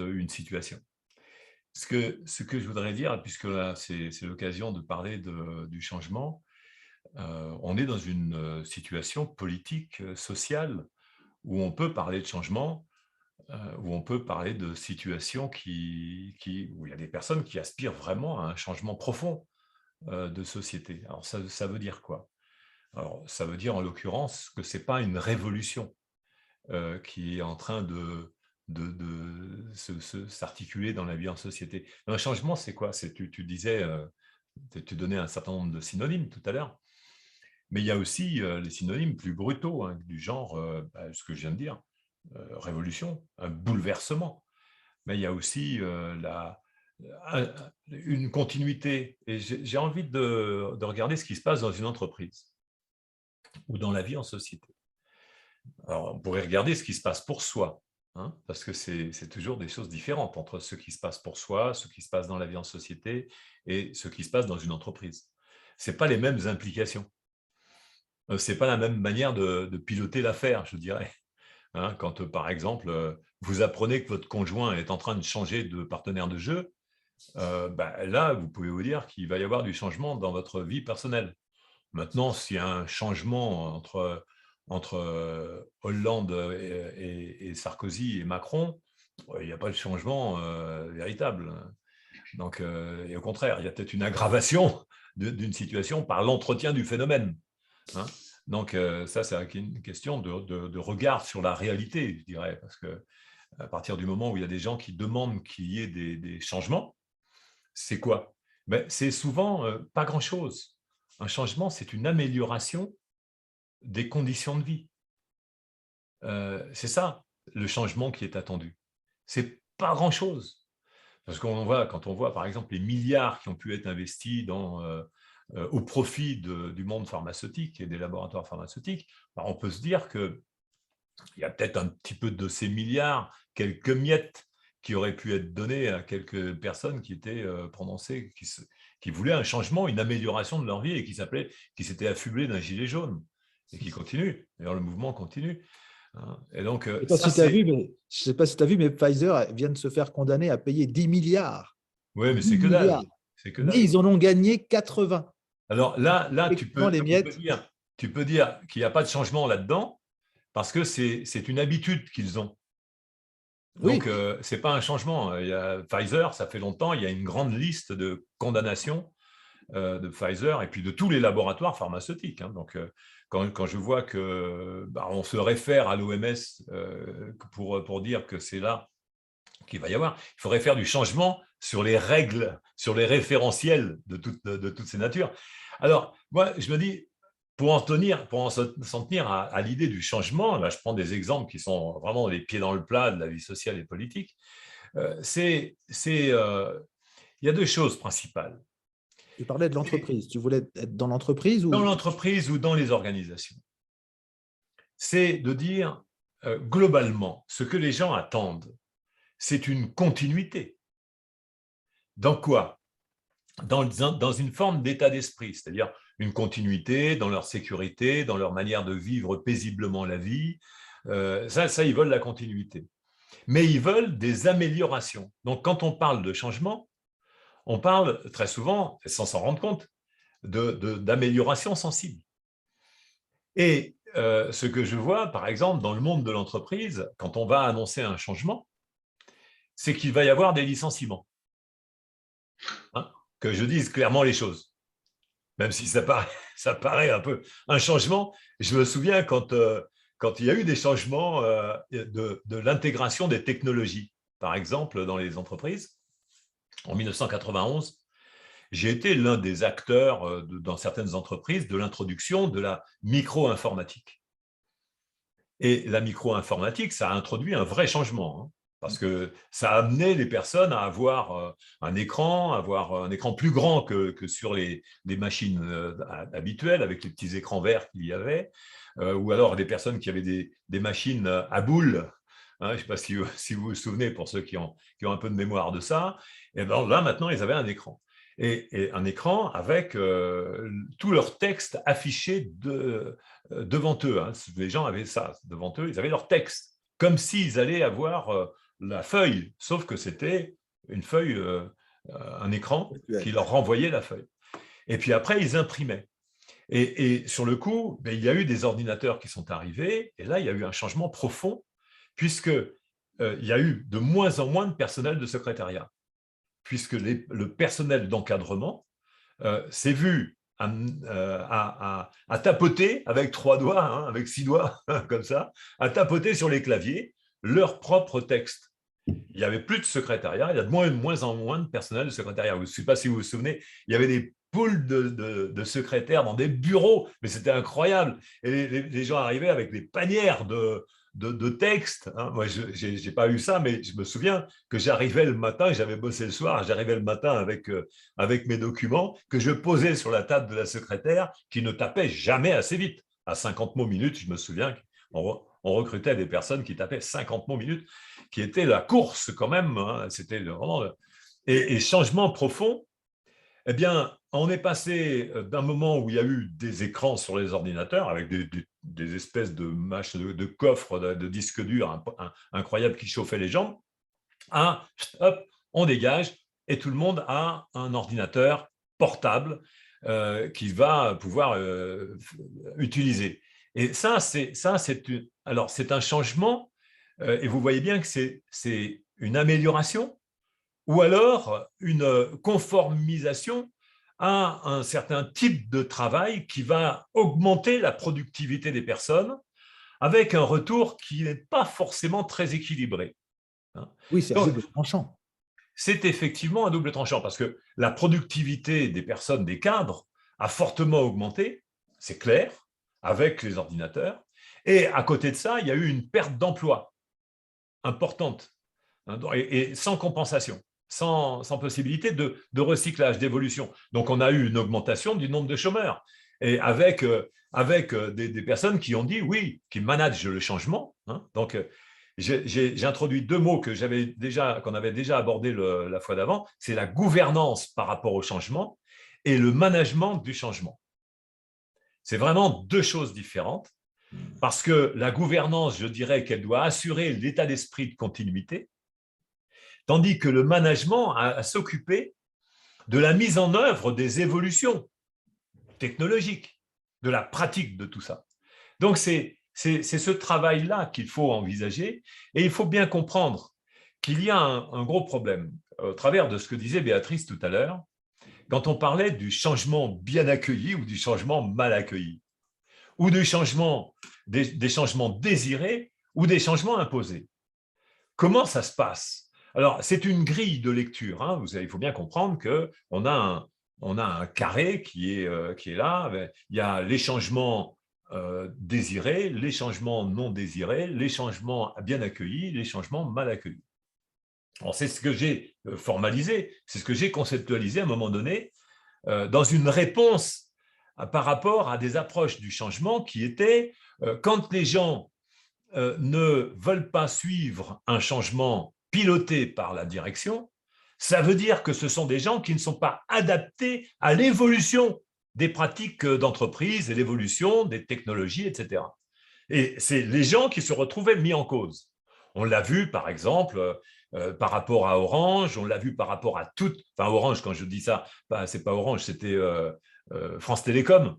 une situation. Ce que je voudrais dire, puisque là, c'est l'occasion de parler du changement, on est dans une situation politique, sociale, où on peut parler de changement, où on peut parler de situations où il y a des personnes qui aspirent vraiment à un changement profond de société. Alors, ça veut dire quoi? Alors, ça veut dire en l'occurrence que ce n'est pas une révolution qui est en train s'articuler dans la vie en société. Un changement, c'est quoi? Tu disais, tu donnais un certain nombre de synonymes tout à l'heure, mais il y a aussi les synonymes plus brutaux, hein, du genre, ce que je viens de dire, révolution, un bouleversement. Mais il y a aussi une continuité. Et j'ai envie de regarder ce qui se passe dans une entreprise ou dans la vie en société. Alors, on pourrait regarder ce qui se passe pour soi, hein, parce que c'est toujours des choses différentes entre ce qui se passe pour soi, ce qui se passe dans la vie en société et ce qui se passe dans une entreprise. Ce n'est pas les mêmes implications. Ce n'est pas la même manière de piloter l'affaire, je dirais. Hein, quand, par exemple, vous apprenez que votre conjoint est en train de changer de partenaire de jeu, là, vous pouvez vous dire qu'il va y avoir du changement dans votre vie personnelle. Maintenant, s'il y a un changement entre Hollande et Sarkozy et Macron, il n'y a pas de changement véritable. Donc, et au contraire, il y a peut-être une aggravation d'une situation par l'entretien du phénomène. Hein. Donc, ça, c'est une question de regard sur la réalité, je dirais, parce qu'à partir du moment où il y a des gens qui demandent qu'il y ait des changements, c'est quoi? C'est souvent pas grand-chose. Un changement, c'est une amélioration des conditions de vie. C'est ça, le changement qui est attendu. C'est pas grand-chose. Parce quand on voit, par exemple, les milliards qui ont pu être investis au profit du monde pharmaceutique et des laboratoires pharmaceutiques, on peut se dire qu'il y a peut-être un petit peu de ces milliards, quelques miettes qui auraient pu être données à quelques personnes qui étaient prononcées, qui voulaient un changement, une amélioration de leur vie et qui s'étaient affublés d'un gilet jaune et qui continuent. D'ailleurs, le mouvement continue. Et donc, je ne sais pas si tu as vu, mais Pfizer vient de se faire condamner à payer 10 milliards. Oui, mais c'est que dalle. Mais ils en ont gagné 80. Alors là tu peux dire qu'il n'y a pas de changement là-dedans parce que c'est une habitude qu'ils ont. Donc, ce n'est pas un changement. Pfizer, ça fait longtemps, il y a une grande liste de condamnations de Pfizer et puis de tous les laboratoires pharmaceutiques. Hein. Donc, quand je vois qu'on se réfère à l'OMS pour dire que c'est là qu'il va y avoir, il faudrait faire du changement sur les règles, sur les référentiels de toutes ces natures. Alors, moi, je me dis, pour s'en tenir à l'idée du changement, là, je prends des exemples qui sont vraiment les pieds dans le plat de la vie sociale et politique, il y a deux choses principales. Tu parlais de l'entreprise. Tu voulais être dans l'entreprise ou… Dans l'entreprise ou dans les organisations. C'est de dire, globalement, ce que les gens attendent, c'est une continuité. Dans quoi? Dans une forme d'état d'esprit, c'est-à-dire une continuité dans leur sécurité, dans leur manière de vivre paisiblement la vie. Ça, ils veulent la continuité. Mais ils veulent des améliorations. Donc, quand on parle de changement, on parle très souvent, sans s'en rendre compte, d'amélioration sensible. Et ce que je vois, par exemple, dans le monde de l'entreprise, quand on va annoncer un changement, c'est qu'il va y avoir des licenciements. Hein, que je dise clairement les choses. Même si ça paraît un peu un changement. Je me souviens quand il y a eu des changements de l'intégration des technologies, par exemple, dans les entreprises, en 1991, j'ai été l'un des acteurs dans certaines entreprises de l'introduction de la micro-informatique. Et la micro-informatique, ça a introduit un vrai changement, hein, parce que ça a amené les personnes à avoir un écran plus grand que sur les machines habituelles, avec les petits écrans verts qu'il y avait, ou alors des personnes qui avaient des machines à boules. Hein, je ne sais pas si vous vous souvenez, pour ceux qui ont un peu de mémoire de ça. Et bien là, maintenant, ils avaient un écran. Et un écran avec tout leur texte affiché devant eux. Hein. Les gens avaient ça devant eux, ils avaient leur texte, comme s'ils allaient avoir la feuille, sauf que c'était une feuille, un écran qui leur renvoyait la feuille. Et puis après, ils imprimaient. Et sur le coup, il y a eu des ordinateurs qui sont arrivés, et là, il y a eu un changement profond, puisqu'il y a eu de moins en moins de personnel de secrétariat, puisque le personnel d'encadrement s'est vu à tapoter avec 3 doigts, hein, avec 6 doigts, comme ça, à tapoter sur les claviers leur propre texte. Il n'y avait plus de secrétariat, il y a de moins en moins de personnel de secrétariat. Je ne sais pas si vous vous souvenez, il y avait des poules de secrétaires dans des bureaux, mais c'était incroyable. Et les gens arrivaient avec des panières de textes. Hein. Moi, je n'ai pas eu ça, mais je me souviens que j'arrivais le matin, j'avais bossé le soir, j'arrivais le matin avec mes documents que je posais sur la table de la secrétaire qui ne tapait jamais assez vite. À 50 mots minute, je me souviens qu'on recrutait des personnes qui tapaient 50 mots minute, qui était la course quand même. Hein. C'était vraiment… Et changement profond, eh bien, on est passé d'un moment où il y a eu des écrans sur les ordinateurs avec des espèces de coffres de disques durs incroyables qui chauffaient les jambes, à hop, on dégage et tout le monde a un ordinateur portable qu'il va pouvoir utiliser. Et ça, c'est un changement et vous voyez bien que c'est une amélioration ou alors une conformisation à un certain type de travail qui va augmenter la productivité des personnes avec un retour qui n'est pas forcément très équilibré. Oui, c'est un double tranchant. C'est effectivement un double tranchant parce que la productivité des personnes, des cadres, a fortement augmenté, c'est clair, avec les ordinateurs. Et à côté de ça, il y a eu une perte d'emploi importante et sans compensation. Sans possibilité de recyclage, d'évolution. Donc, on a eu une augmentation du nombre de chômeurs et avec des personnes qui ont dit oui, qui managent le changement. Hein. Donc, j'ai introduit 2 mots qu'on avait déjà abordés la fois d'avant, c'est la gouvernance par rapport au changement et le management du changement. C'est vraiment 2 choses différentes parce que la gouvernance, je dirais qu'elle doit assurer l'état d'esprit de continuité, tandis que le management a à s'occuper de la mise en œuvre des évolutions technologiques, de la pratique de tout ça. Donc, c'est ce travail-là qu'il faut envisager et il faut bien comprendre qu'il y a un gros problème au travers de ce que disait Béatrice tout à l'heure, quand on parlait du changement bien accueilli ou du changement mal accueilli, ou des changements désirés ou des changements imposés. Comment ça se passe ? Alors, c'est une grille de lecture. Hein. Il faut bien comprendre qu'on a un carré qui est là. Il y a les changements désirés, les changements non désirés, les changements bien accueillis, les changements mal accueillis. Alors, c'est ce que j'ai formalisé, c'est ce que j'ai conceptualisé à un moment donné dans une réponse par rapport à des approches du changement qui étaient quand les gens ne veulent pas suivre un changement pilotés par la direction, ça veut dire que ce sont des gens qui ne sont pas adaptés à l'évolution des pratiques d'entreprise et l'évolution des technologies, etc. Et c'est les gens qui se retrouvaient mis en cause. On l'a vu, par exemple, par rapport à Orange, on l'a vu par rapport à Orange, quand je dis ça, ce n'est pas Orange, c'était France Télécom.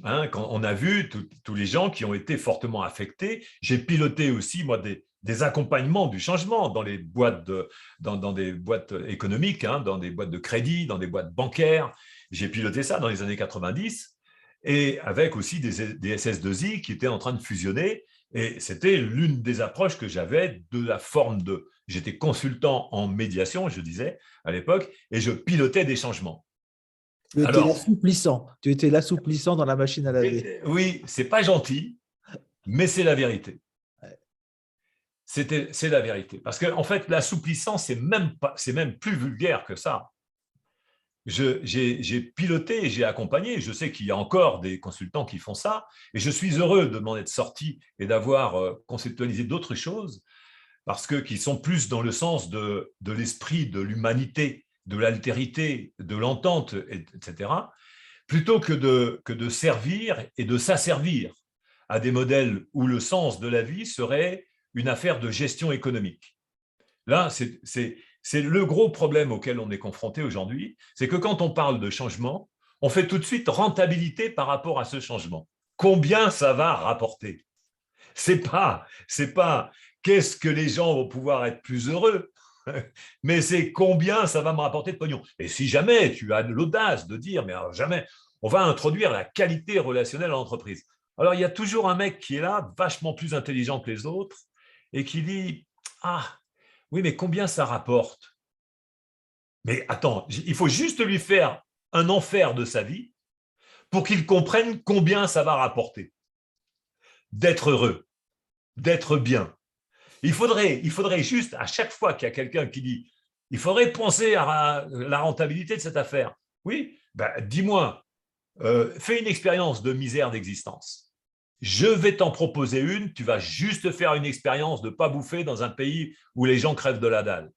Hein, quand on a vu tous les gens qui ont été fortement affectés. J'ai piloté aussi, moi, des accompagnements du changement dans les boîtes dans des boîtes économiques, hein, dans des boîtes de crédit, dans des boîtes bancaires. J'ai piloté ça dans les années 90 et avec aussi des SS2I qui étaient en train de fusionner. Et c'était l'une des approches que j'avais de la forme de… J'étais consultant en médiation, je disais, à l'époque, et je pilotais des changements. Tu étais l'assouplissant. Tu étais l'assouplissant dans la machine à laver. Oui, c'est pas gentil, mais c'est la vérité. C'est la vérité. Parce qu'en fait, l'assouplissant, c'est même plus vulgaire que ça. J'ai piloté et j'ai accompagné. Je sais qu'il y a encore des consultants qui font ça. Et je suis heureux de m'en être sorti et d'avoir conceptualisé d'autres choses parce qui sont plus dans le sens de l'esprit, de l'humanité, de l'altérité, de l'entente, etc., plutôt que de servir et de s'asservir à des modèles où le sens de la vie serait une affaire de gestion économique. Là, c'est le gros problème auquel on est confronté aujourd'hui, c'est que quand on parle de changement, on fait tout de suite rentabilité par rapport à ce changement. Combien ça va rapporter ? C'est pas qu'est-ce que les gens vont pouvoir être plus heureux, mais c'est combien ça va me rapporter de pognon. Et si jamais tu as l'audace de dire, mais alors jamais, on va introduire la qualité relationnelle en entreprise. Alors, il y a toujours un mec qui est là, vachement plus intelligent que les autres, et qui dit « Ah, oui, mais combien ça rapporte ?» Mais attends, il faut juste lui faire un enfer de sa vie pour qu'il comprenne combien ça va rapporter. D'être heureux, d'être bien. Il faudrait juste, à chaque fois qu'il y a quelqu'un qui dit « Il faudrait penser à la rentabilité de cette affaire. » Oui, ben, dis-moi, fais une expérience de misère d'existence. Je vais t'en proposer une, tu vas juste faire une expérience de ne pas bouffer dans un pays où les gens crèvent de la dalle.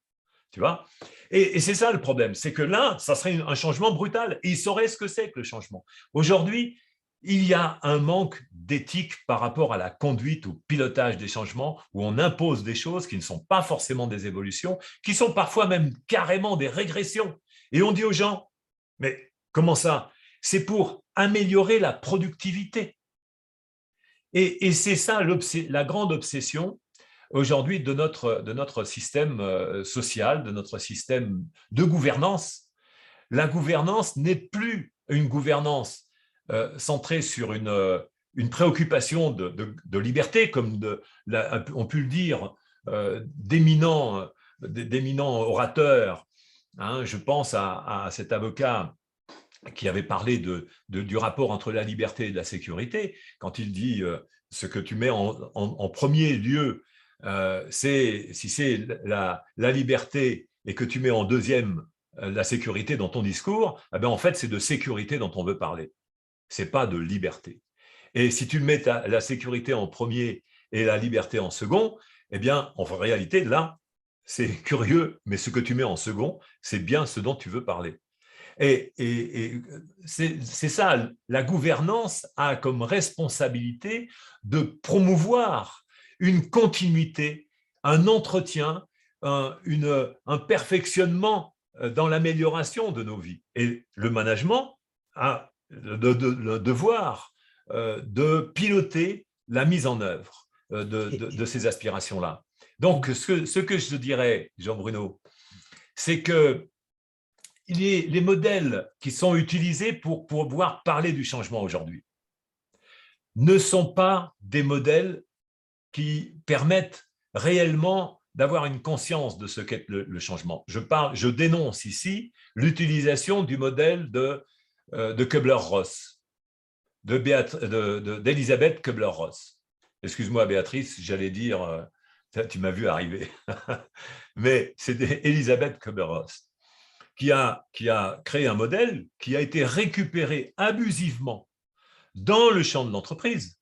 Tu vois ? Et c'est ça le problème, c'est que là, ça serait un changement brutal. Et ils sauraient ce que c'est que le changement. Aujourd'hui, il y a un manque d'éthique par rapport à la conduite, au pilotage des changements, où on impose des choses qui ne sont pas forcément des évolutions, qui sont parfois même carrément des régressions. Et on dit aux gens, mais comment ça ? C'est pour améliorer la productivité. Et c'est ça la grande obsession aujourd'hui de notre système social, de notre système de gouvernance. La gouvernance n'est plus une gouvernance centrée sur une préoccupation de liberté, comme on peut le dire d'éminents orateurs. Hein, je pense à cet avocat qui avait parlé du rapport entre la liberté et la sécurité, quand il dit ce que tu mets en premier lieu, si c'est la liberté et que tu mets en deuxième la sécurité dans ton discours, eh bien, en fait, c'est de sécurité dont on veut parler. Ce n'est pas de liberté. Et si tu mets la sécurité en premier et la liberté en second, eh bien, en réalité, là, c'est curieux, mais ce que tu mets en second, c'est bien ce dont tu veux parler. Et c'est ça, la gouvernance a comme responsabilité de promouvoir une continuité, un entretien, un perfectionnement dans l'amélioration de nos vies. Et le management a le devoir de piloter la mise en œuvre de ces aspirations-là. Donc, ce que je dirais, Jean-Bruno, c'est que les modèles qui sont utilisés pour pouvoir parler du changement aujourd'hui ne sont pas des modèles qui permettent réellement d'avoir une conscience de ce qu'est le changement. Je dénonce ici l'utilisation du modèle de Kubler-Ross, d'Elisabeth Kubler-Ross. Excuse-moi, Béatrice, j'allais dire, tu m'as vu arriver, mais c'est Elisabeth Kubler-Ross qui a créé un modèle qui a été récupéré abusivement dans le champ de l'entreprise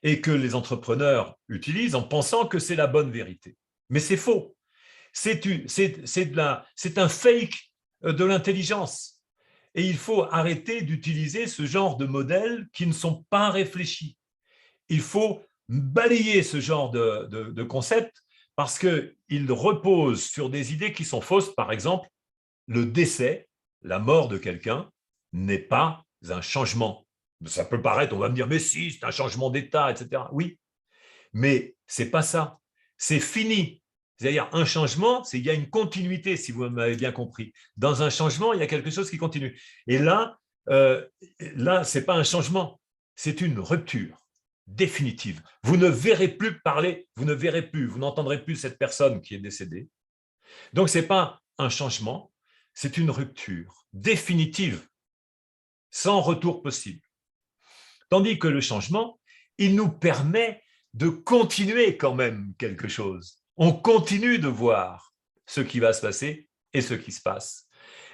et que les entrepreneurs utilisent en pensant que c'est la bonne vérité. Mais c'est faux. C'est un fake de l'intelligence. Et il faut arrêter d'utiliser ce genre de modèles qui ne sont pas réfléchis. Il faut balayer ce genre de concept parce qu'ils reposent sur des idées qui sont fausses. Par exemple, le décès, la mort de quelqu'un, n'est pas un changement. Ça peut paraître, on va me dire, mais si, c'est un changement d'état, etc. Oui, mais ce n'est pas ça. C'est fini. C'est-à-dire, un changement, il y a une continuité, si vous m'avez bien compris. Dans un changement, il y a quelque chose qui continue. Et là, ce n'est pas un changement, c'est une rupture définitive. Vous ne verrez plus parler, vous n'entendrez plus cette personne qui est décédée. Donc, ce n'est pas un changement, c'est une rupture définitive, sans retour possible. Tandis que le changement, il nous permet de continuer quand même quelque chose. On continue de voir ce qui va se passer et ce qui se passe.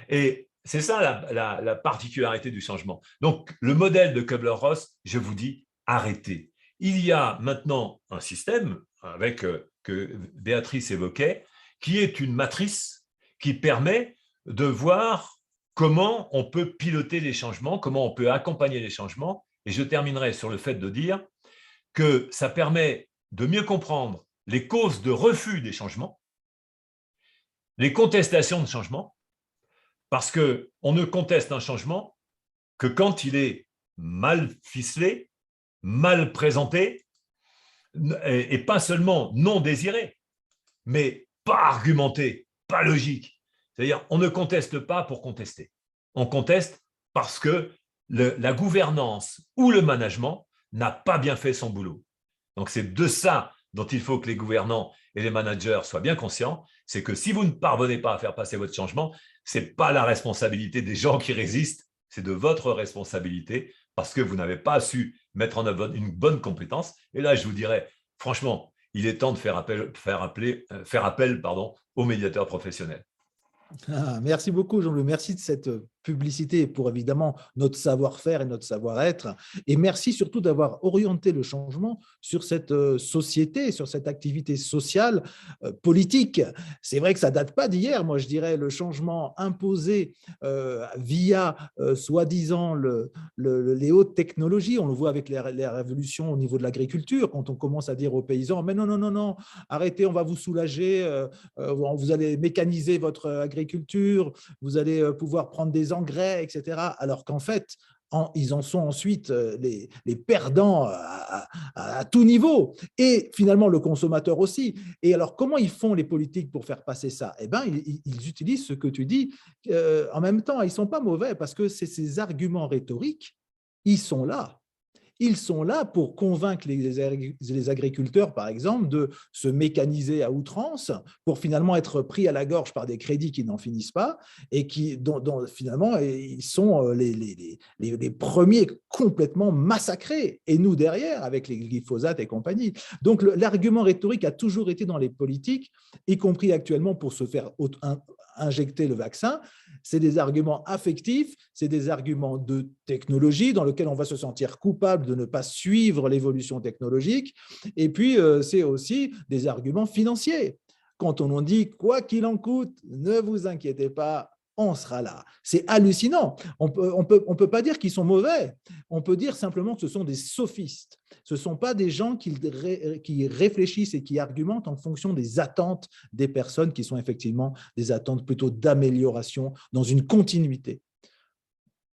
Et c'est ça la particularité du changement. Donc, le modèle de Kubler-Ross, je vous dis, arrêtez. Il y a maintenant un système que Béatrice évoquait, qui est une matrice qui permet de voir comment on peut piloter les changements, comment on peut accompagner les changements. Et je terminerai sur le fait de dire que ça permet de mieux comprendre les causes de refus des changements, les contestations de changement, parce qu'on ne conteste un changement que quand il est mal ficelé, mal présenté, et pas seulement non désiré, mais pas argumenté, pas logique. C'est-à-dire, on ne conteste pas pour contester. On conteste parce que la gouvernance ou le management n'a pas bien fait son boulot. Donc, c'est de ça dont il faut que les gouvernants et les managers soient bien conscients, c'est que si vous ne parvenez pas à faire passer votre changement, ce n'est pas la responsabilité des gens qui résistent, c'est de votre responsabilité parce que vous n'avez pas su mettre en œuvre une bonne compétence. Et là, je vous dirais, franchement, il est temps de faire appel aux médiateurs professionnels. Merci beaucoup, Jean-Louis. Merci de cette publicité pour évidemment notre savoir-faire et notre savoir-être. Et merci surtout d'avoir orienté le changement sur cette société, sur cette activité sociale, politique. C'est vrai que ça ne date pas d'hier, moi je dirais, le changement imposé via soi-disant les hautes technologies. On le voit avec les révolutions au niveau de l'agriculture, quand on commence à dire aux paysans, mais non, non, non, non, arrêtez, on va vous soulager, vous allez mécaniser votre agriculture, vous allez pouvoir prendre des engrais, etc. Alors qu'en fait, ils en sont ensuite les perdants à tout niveau. Et finalement, le consommateur aussi. Et alors, comment ils font les politiques pour faire passer ça? Eh bien, ils utilisent ce que tu dis. En même temps, ils ne sont pas mauvais parce que c'est ces arguments rhétoriques, ils sont là. Ils sont là pour convaincre les agriculteurs, par exemple, de se mécaniser à outrance pour finalement être pris à la gorge par des crédits qui n'en finissent pas et dont finalement ils sont les premiers complètement massacrés. Et nous derrière, avec les glyphosates et compagnie. Donc l'argument rhétorique a toujours été dans les politiques, y compris actuellement pour se faire injecter le vaccin. C'est des arguments affectifs, c'est des arguments de technologie dans lesquels on va se sentir coupable de ne pas suivre l'évolution technologique. Et puis, c'est aussi des arguments financiers. Quand on en dit « quoi qu'il en coûte, ne vous inquiétez pas, on sera là ». C'est hallucinant. On peut pas dire qu'ils sont mauvais. On peut dire simplement que ce sont des sophistes. Ce ne sont pas des gens qui réfléchissent et qui argumentent en fonction des attentes des personnes qui sont effectivement des attentes plutôt d'amélioration dans une continuité.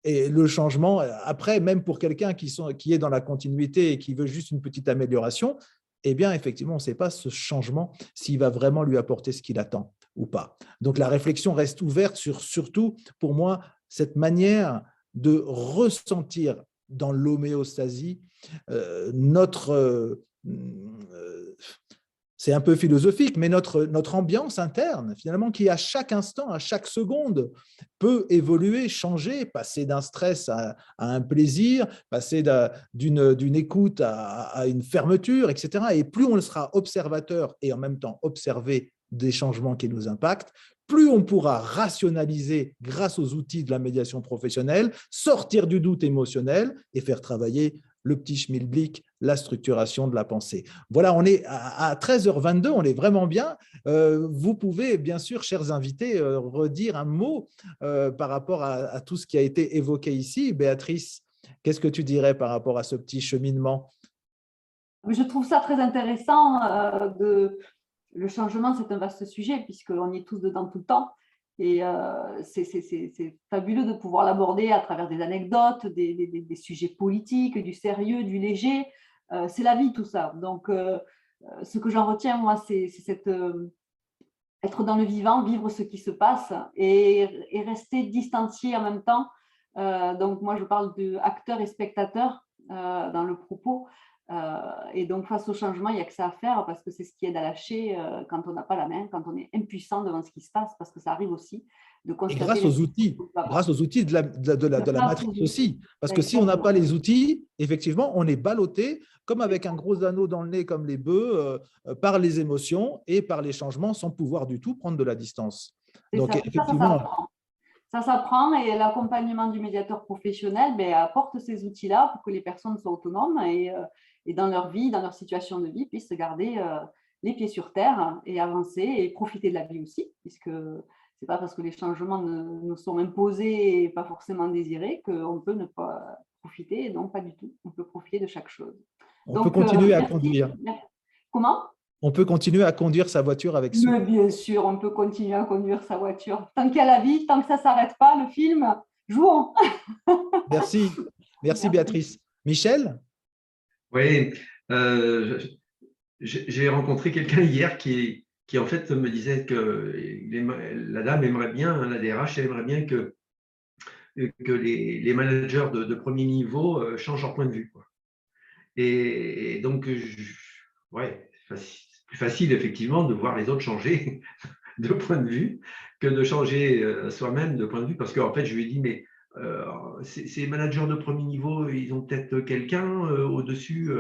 Et le changement, après, même pour quelqu'un qui est dans la continuité et qui veut juste une petite amélioration, eh bien, effectivement, on ne sait pas ce changement s'il va vraiment lui apporter ce qu'il attend ou pas. Donc, la réflexion reste ouverte sur, surtout, pour moi, cette manière de ressentir dans l'homéostasie c'est un peu philosophique, mais notre ambiance interne, finalement, qui à chaque instant, à chaque seconde, peut évoluer, changer, passer d'un stress à un plaisir, passer d'une écoute à une fermeture, etc. Et plus on sera observateur et en même temps observer des changements qui nous impactent, plus on pourra rationaliser grâce aux outils de la médiation professionnelle, sortir du doute émotionnel et faire travailler le petit schmilblick, la structuration de la pensée. Voilà, on est à 13h22, on est vraiment bien. Vous pouvez, bien sûr, chers invités, redire un mot par rapport à tout ce qui a été évoqué ici. Béatrice, qu'est-ce que tu dirais par rapport à ce petit cheminement? Je trouve ça très intéressant. Le changement, c'est un vaste sujet puisqu'on y est tous dedans tout le temps. Et c'est fabuleux de pouvoir l'aborder à travers des anecdotes, des sujets politiques, du sérieux, du léger. C'est la vie, tout ça. Donc, ce que j'en retiens, moi, c'est être dans le vivant, vivre ce qui se passe et rester distancié en même temps. Donc, moi, je parle d'acteur et spectateur dans le propos. Et donc, face au changement, il n'y a que ça à faire parce que c'est ce qui aide à lâcher quand on n'a pas la main, quand on est impuissant devant ce qui se passe, parce que ça arrive aussi de constater… Et grâce aux outils de la matrice aussi. Parce que si on n'a pas les outils, effectivement, on est ballotté, comme avec un gros anneau dans le nez, comme les bœufs, par les émotions et par les changements, sans pouvoir du tout prendre de la distance. Donc, effectivement… Ça s'apprend et l'accompagnement du médiateur professionnel apporte ces outils-là pour que les personnes soient autonomes et dans leur vie, dans leur situation de vie, puissent garder les pieds sur terre et avancer et profiter de la vie aussi, puisque ce n'est pas parce que les changements nous sont imposés et pas forcément désirés qu'on peut ne pas profiter, donc pas du tout. On peut profiter de chaque chose. On peut continuer à conduire. Comment ? On peut continuer à conduire sa voiture avec ça. Mais bien sûr, on peut continuer à conduire sa voiture. Tant qu'il y a la vie, tant que ça ne s'arrête pas, le film, jouons. Merci. Merci Béatrice. Michel ? Oui, j'ai rencontré quelqu'un hier qui en fait me disait que la dame aimerait bien, la DRH, elle aimerait bien que que les managers de premier niveau changent leur point de vue, quoi. Et donc, ouais, c'est plus facile effectivement de voir les autres changer de point de vue que de changer soi-même de point de vue. Parce qu'en fait, je lui ai dit, mais ces managers de premier niveau, ils ont peut-être quelqu'un au-dessus.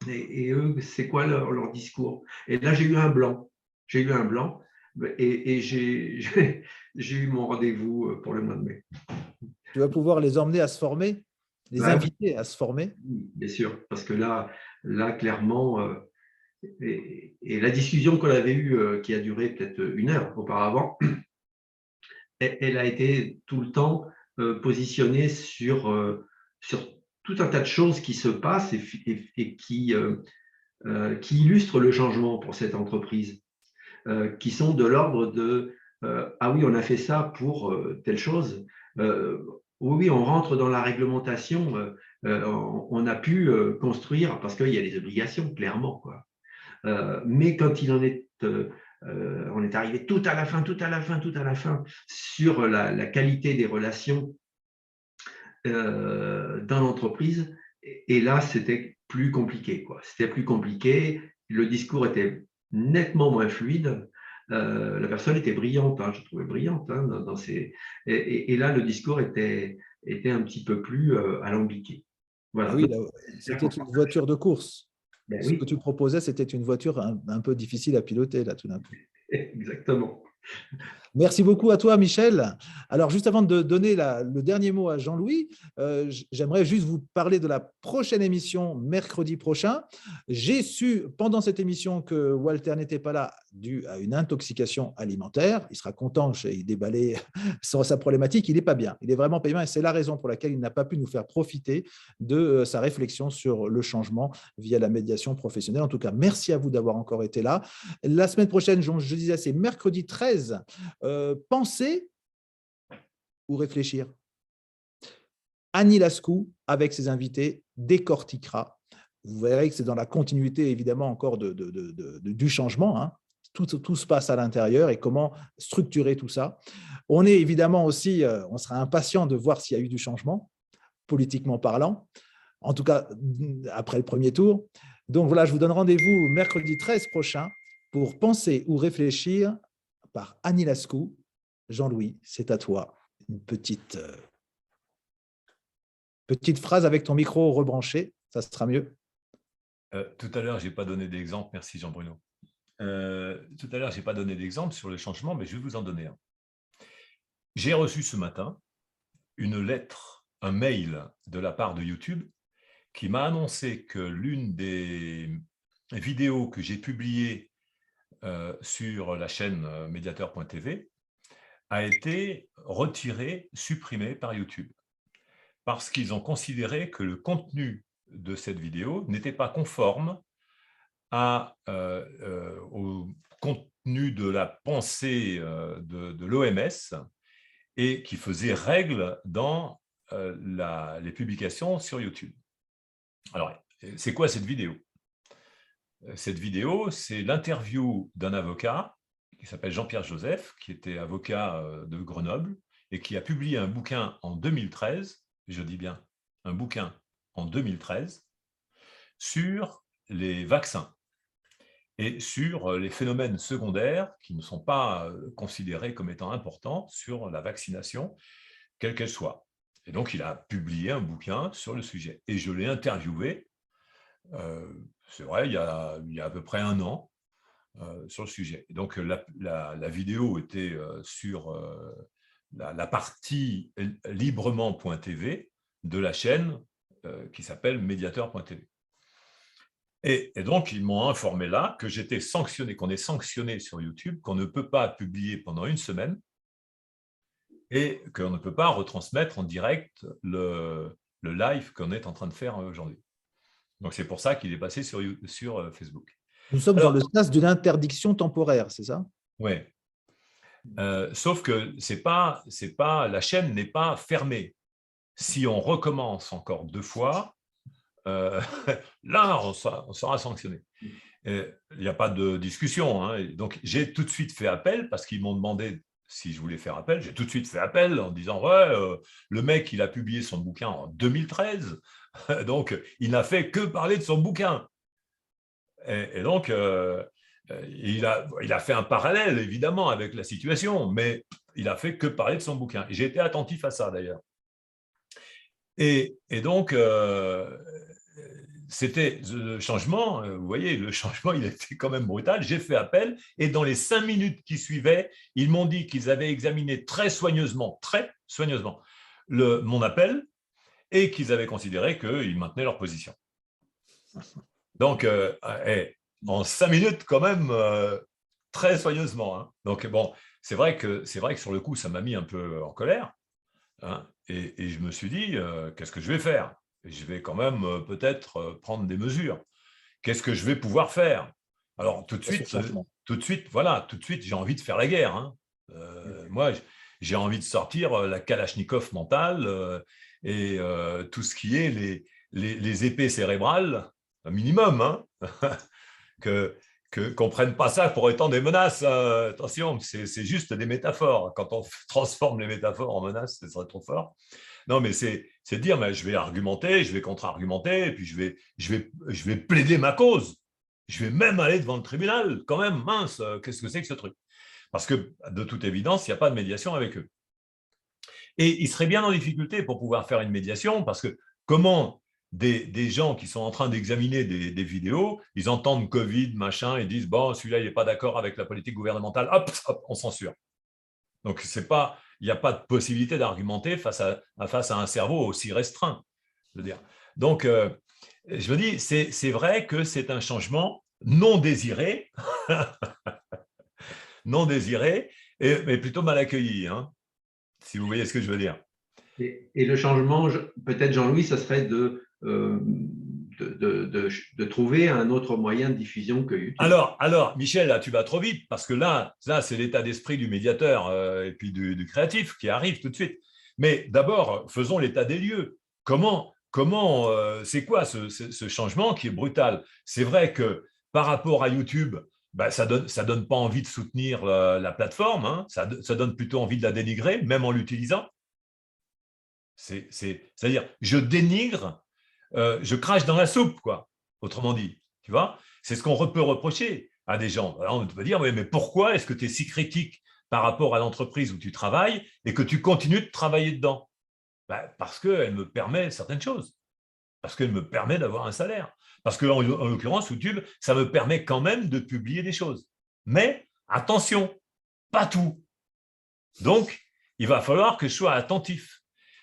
Et eux, c'est quoi leur discours? Et là, j'ai eu un blanc. J'ai eu un blanc et j'ai eu mon rendez-vous pour le mois de mai. Tu vas pouvoir les emmener à se former, les inviter à se former. Bien sûr, parce que là clairement, et la discussion qu'on avait eue, qui a duré peut-être 1 heure auparavant, elle a été tout le temps positionnée sur tout un tas de choses qui se passent et qui illustrent le changement pour cette entreprise, qui sont de l'ordre de ah oui, on a fait ça pour telle chose. Oui, on rentre dans la réglementation. On a pu construire parce qu'il y a des obligations, clairement, quoi. Mais quand on est arrivé tout à la fin sur la qualité des relations dans l'entreprise, et là, c'était plus compliqué, quoi. C'était plus compliqué. Le discours était nettement moins fluide. La personne était brillante, hein, je trouvais brillante dans ses… Et là, le discours était un petit peu plus alambiqué. Voilà. Ah oui, c'était une voiture de course. Ben Ce oui. que tu proposais, c'était une voiture un peu difficile à piloter, là, tout d'un coup. Exactement. Merci beaucoup à toi, Michel. Alors, juste avant de donner le dernier mot à Jean-Louis, j'aimerais juste vous parler de la prochaine émission mercredi prochain. J'ai su pendant cette émission que Walter n'était pas là dû à une intoxication alimentaire. Il sera content, il déballait sur sa problématique. Il n'est pas bien. Il est vraiment pas bien et c'est la raison pour laquelle il n'a pas pu nous faire profiter de sa réflexion sur le changement via la médiation professionnelle. En tout cas, merci à vous d'avoir encore été là. La semaine prochaine, je disais, c'est mercredi 13. Penser ou réfléchir. Annie Lascaux, avec ses invités, décortiquera. Vous verrez que c'est dans la continuité, évidemment, encore du changement. Hein. Tout se passe à l'intérieur et comment structurer tout ça. On est évidemment aussi, on sera impatient de voir s'il y a eu du changement, politiquement parlant, en tout cas après le premier tour. Donc voilà, je vous donne rendez-vous mercredi 13 prochain pour penser ou réfléchir par Annie Lascaux. Jean-Louis, c'est à toi. Une petite phrase avec ton micro rebranché, ça sera mieux. Tout à l'heure, je n'ai pas donné d'exemple. Merci Jean-Bruno. Tout à l'heure, je n'ai pas donné d'exemple sur le changement, mais je vais vous en donner un. J'ai reçu ce matin une lettre, un mail de la part de YouTube qui m'a annoncé que l'une des vidéos que j'ai publiées sur la chaîne Mediator.tv a été retirée, supprimée par YouTube, parce qu'ils ont considéré que le contenu de cette vidéo n'était pas conforme au contenu de la pensée de l'OMS et qui faisait règle dans les publications sur YouTube. Alors, c'est quoi cette vidéo ? Cette vidéo, c'est l'interview d'un avocat qui s'appelle Jean-Pierre Joseph, qui était avocat de Grenoble et qui a publié un bouquin en 2013, je dis bien un bouquin en 2013, sur les vaccins et sur les phénomènes secondaires qui ne sont pas considérés comme étant importants sur la vaccination, quelle qu'elle soit. Et donc, il a publié un bouquin sur le sujet. Et je l'ai interviewé, c'est vrai, il y a à peu près 1 an, sur le sujet. Et donc, la vidéo était sur la partie librement.tv de la chaîne qui s'appelle Mediator.tv. Et donc, ils m'ont informé là que j'étais sanctionné, qu'on est sanctionné sur YouTube, qu'on ne peut pas publier pendant 1 semaine et qu'on ne peut pas retransmettre en direct le live qu'on est en train de faire aujourd'hui. Donc, c'est pour ça qu'il est passé sur Facebook. Nous sommes dans le sens d'une interdiction temporaire, c'est ça? Oui. Sauf que la chaîne n'est pas fermée. Si on recommence encore 2 fois, là, on sera sanctionné. Il n'y a pas de discussion. Hein. Donc, j'ai tout de suite fait appel parce qu'ils m'ont demandé si je voulais faire appel. J'ai tout de suite fait appel en disant « Ouais, le mec, il a publié son bouquin en 2013, donc il n'a fait que parler de son bouquin. » Et donc, il a fait un parallèle, évidemment, avec la situation, mais il a fait que parler de son bouquin. J'ai été attentif à ça, d'ailleurs. Et donc, c'était le changement, vous voyez, le changement, il était quand même brutal. J'ai fait appel et dans les 5 minutes qui suivaient, ils m'ont dit qu'ils avaient examiné très soigneusement mon appel et qu'ils avaient considéré qu'ils maintenaient leur position. Donc, en 5 minutes, quand même, très soigneusement. Hein. Donc, bon, c'est vrai que sur le coup, ça m'a mis un peu en colère. Hein, et je me suis dit, qu'est-ce que je vais faire? Je vais quand même peut-être prendre des mesures. Qu'est-ce que je vais pouvoir faire? Alors, tout de suite, j'ai envie de faire la guerre. Hein. Moi, j'ai envie de sortir la Kalachnikov mentale et tout ce qui est les épées cérébrales, un minimum, hein. Qu'on ne prenne pas ça pour étant des menaces. Attention, c'est juste des métaphores. Quand on transforme les métaphores en menaces, ce serait trop fort. Non, mais c'est dire, mais je vais argumenter, je vais contre-argumenter, et puis je vais plaider ma cause. Je vais même aller devant le tribunal. Quand même, mince, qu'est-ce que c'est que ce truc? Parce que, de toute évidence, il n'y a pas de médiation avec eux. Et ils seraient bien en difficulté pour pouvoir faire une médiation, parce que comment des gens qui sont en train d'examiner des vidéos, ils entendent Covid, machin, et disent, bon, celui-là, il n'est pas d'accord avec la politique gouvernementale, hop, on censure. Donc, il n'y a pas de possibilité d'argumenter face à un cerveau aussi restreint. Je veux dire. Donc, je me dis, c'est vrai que c'est un changement non désiré, non désiré, mais plutôt mal accueilli, hein, si vous voyez ce que je veux dire. Et le changement, peut-être Jean-Louis, ça serait de trouver un autre moyen de diffusion que YouTube. Alors, Michel, là, tu vas trop vite, parce que là c'est l'état d'esprit du médiateur et puis du créatif qui arrive tout de suite. Mais d'abord, faisons l'état des lieux. Comment c'est quoi ce changement qui est brutal? C'est vrai que par rapport à YouTube, ça donne pas envie de soutenir la plateforme, hein, ça donne plutôt envie de la dénigrer, même en l'utilisant. C'est-à-dire, je dénigre, je crache dans la soupe, quoi, autrement dit. Tu vois, c'est ce qu'on peut reprocher à des gens. Alors, on peut dire, mais pourquoi est-ce que tu es si critique par rapport à l'entreprise où tu travailles et que tu continues de travailler dedans? Parce qu'elle me permet certaines choses, parce qu'elle me permet d'avoir un salaire, parce qu'en l'occurrence, YouTube, ça me permet quand même de publier des choses. Mais attention, pas tout. Donc, il va falloir que je sois attentif.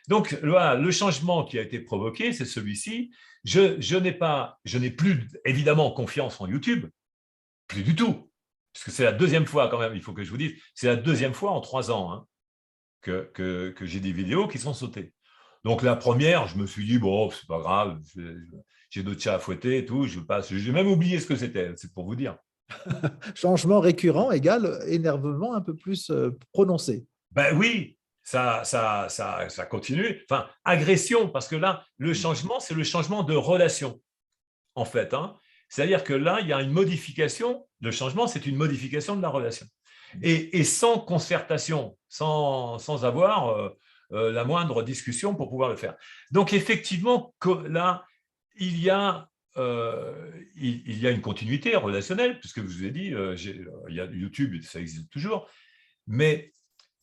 Donc, le changement qui a été provoqué, c'est celui-ci. Je n'ai plus évidemment confiance en YouTube, plus du tout, parce que c'est la deuxième fois quand même, il faut que je vous dise, c'est la deuxième fois en 3 ans hein, que j'ai des vidéos qui sont sautées. Donc, la première, je me suis dit, bon, c'est pas grave, j'ai d'autres chats à fouetter et tout, je passe. J'ai même oublié ce que c'était, c'est pour vous dire. Changement récurrent égale énervement un peu plus prononcé. Ben oui, ça continue. Enfin, agression, parce que là, le changement, c'est le changement de relation, en fait. Hein. C'est-à-dire que là, il y a une modification. Le changement, c'est une modification de la relation. Et sans concertation, sans avoir la moindre discussion pour pouvoir le faire. Donc, effectivement, là, il y a une continuité relationnelle, puisque je vous ai dit, il y a YouTube, ça existe toujours. Mais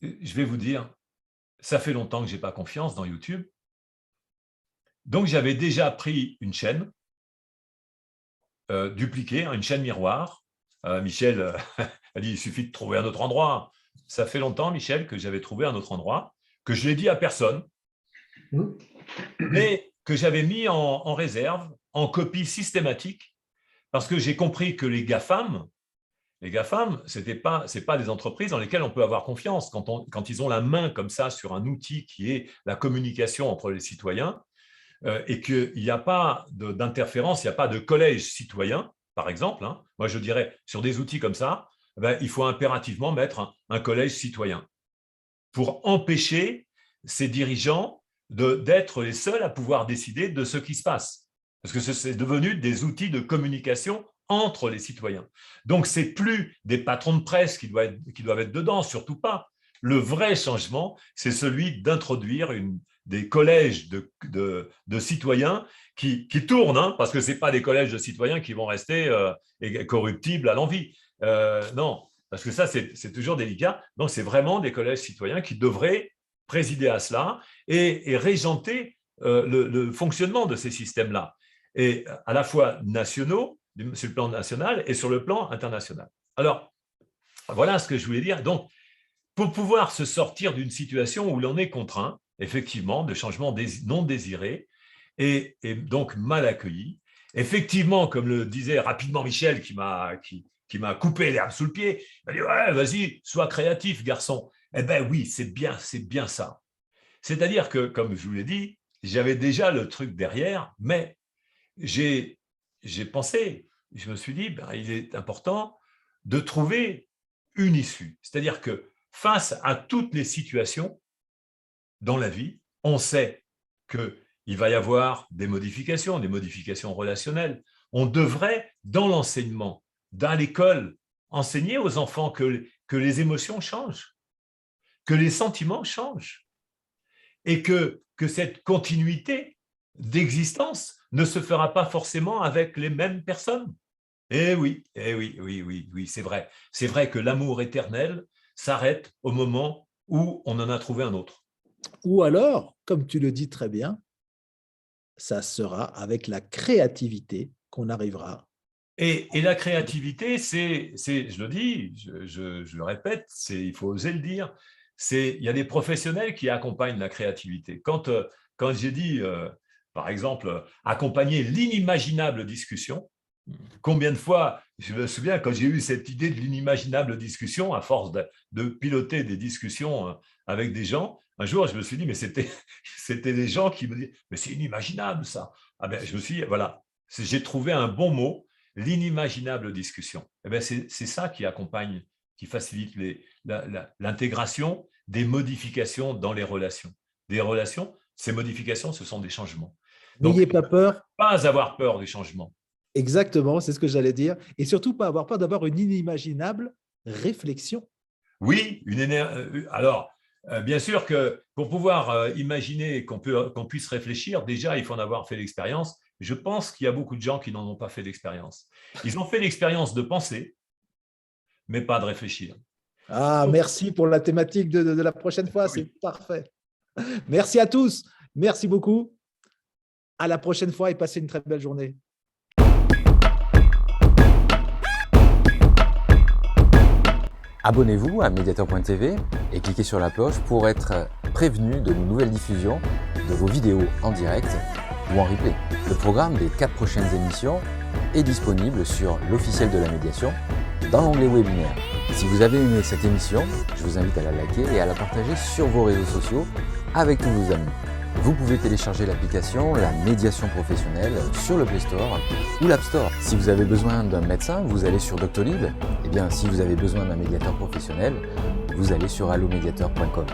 je vais vous dire, ça fait longtemps que je n'ai pas confiance dans YouTube. Donc, j'avais déjà pris une chaîne dupliquée, une chaîne miroir. Michel a dit, il suffit de trouver un autre endroit. Ça fait longtemps, Michel, que j'avais trouvé un autre endroit, que je ne l'ai dit à personne, mais que j'avais mis en réserve, en copie systématique, parce que j'ai compris que les GAFAM, ce n'est pas des entreprises dans lesquelles on peut avoir confiance. Quand ils ont la main comme ça sur un outil qui est la communication entre les citoyens et qu'il n'y a pas d'interférence, il n'y a pas de collège citoyen, par exemple. Hein, moi, je dirais, sur des outils comme ça, il faut impérativement mettre un collège citoyen pour empêcher ces dirigeants d'être les seuls à pouvoir décider de ce qui se passe. Parce que c'est devenu des outils de communication entre les citoyens. Donc, ce n'est plus des patrons de presse qui doivent être dedans, surtout pas. le vrai changement, c'est celui d'introduire des collèges de citoyens qui tournent, hein, parce que ce n'est pas des collèges de citoyens qui vont rester corruptibles à l'envi. Non, parce que ça, c'est toujours délicat. Donc, c'est vraiment des collèges citoyens qui devraient présider à cela et régenter le fonctionnement de ces systèmes-là, et à la fois nationaux, sur le plan national et sur le plan international. Alors, voilà ce que je voulais dire. Donc, pour pouvoir se sortir d'une situation où l'on est contraint, effectivement, de changements non désirés et donc mal accueillis, effectivement, comme le disait rapidement Michel, qui m'a coupé l'herbe sous le pied, il m'a dit « Ouais, vas-y, sois créatif, garçon ». Eh bien oui, c'est bien ça. C'est-à-dire que, comme je vous l'ai dit, j'avais déjà le truc derrière, mais j'ai pensé, je me suis dit, il est important de trouver une issue. C'est-à-dire que face à toutes les situations dans la vie, on sait qu'il va y avoir des modifications relationnelles. On devrait, dans l'enseignement, dans l'école, enseigner aux enfants que les émotions changent, que les sentiments changent, et que cette continuité d'existence ne se fera pas forcément avec les mêmes personnes. Oui, c'est vrai. C'est vrai que l'amour éternel s'arrête au moment où on en a trouvé un autre. Ou alors, comme tu le dis très bien, ça sera avec la créativité qu'on arrivera. Et la créativité, je le dis, je le répète, il faut oser le dire, il y a des professionnels qui accompagnent la créativité. Quand j'ai dit, par exemple, accompagner l'inimaginable discussion, combien de fois, je me souviens, quand j'ai eu cette idée de l'inimaginable discussion, à force de piloter des discussions avec des gens, un jour, je me suis dit, mais c'était des gens qui me disaient, mais c'est inimaginable ça. Ah ben, je me suis dit, voilà, j'ai trouvé un bon mot, l'inimaginable discussion. Eh bien, c'est ça qui accompagne, qui facilite l'intégration des modifications dans les relations. Des relations, ces modifications, ce sont des changements. N'ayez pas peur. Pas avoir peur du changement. Exactement, c'est ce que j'allais dire. Et surtout, pas avoir peur d'avoir une inimaginable réflexion. Oui, alors, bien sûr que pour pouvoir imaginer qu'on puisse réfléchir, déjà, il faut en avoir fait l'expérience. Je pense qu'il y a beaucoup de gens qui n'en ont pas fait l'expérience. Ils ont fait l'expérience de penser, mais pas de réfléchir. Ah, merci pour la thématique de la prochaine fois, c'est parfait. Merci à tous, merci beaucoup. À la prochaine fois et passez une très belle journée. Abonnez-vous à Mediator.tv et cliquez sur la cloche pour être prévenu de nos nouvelles diffusions, de vos vidéos en direct ou en replay. Le programme des 4 prochaines émissions est disponible sur l'officiel de la médiation dans l'onglet webinaire. Si vous avez aimé cette émission, je vous invite à la liker et à la partager sur vos réseaux sociaux avec tous vos amis. Vous pouvez télécharger l'application La Médiation Professionnelle sur le Play Store ou l'App Store. Si vous avez besoin d'un médecin, vous allez sur Doctolib. Et bien, si vous avez besoin d'un médiateur professionnel, vous allez sur allomediateur.com.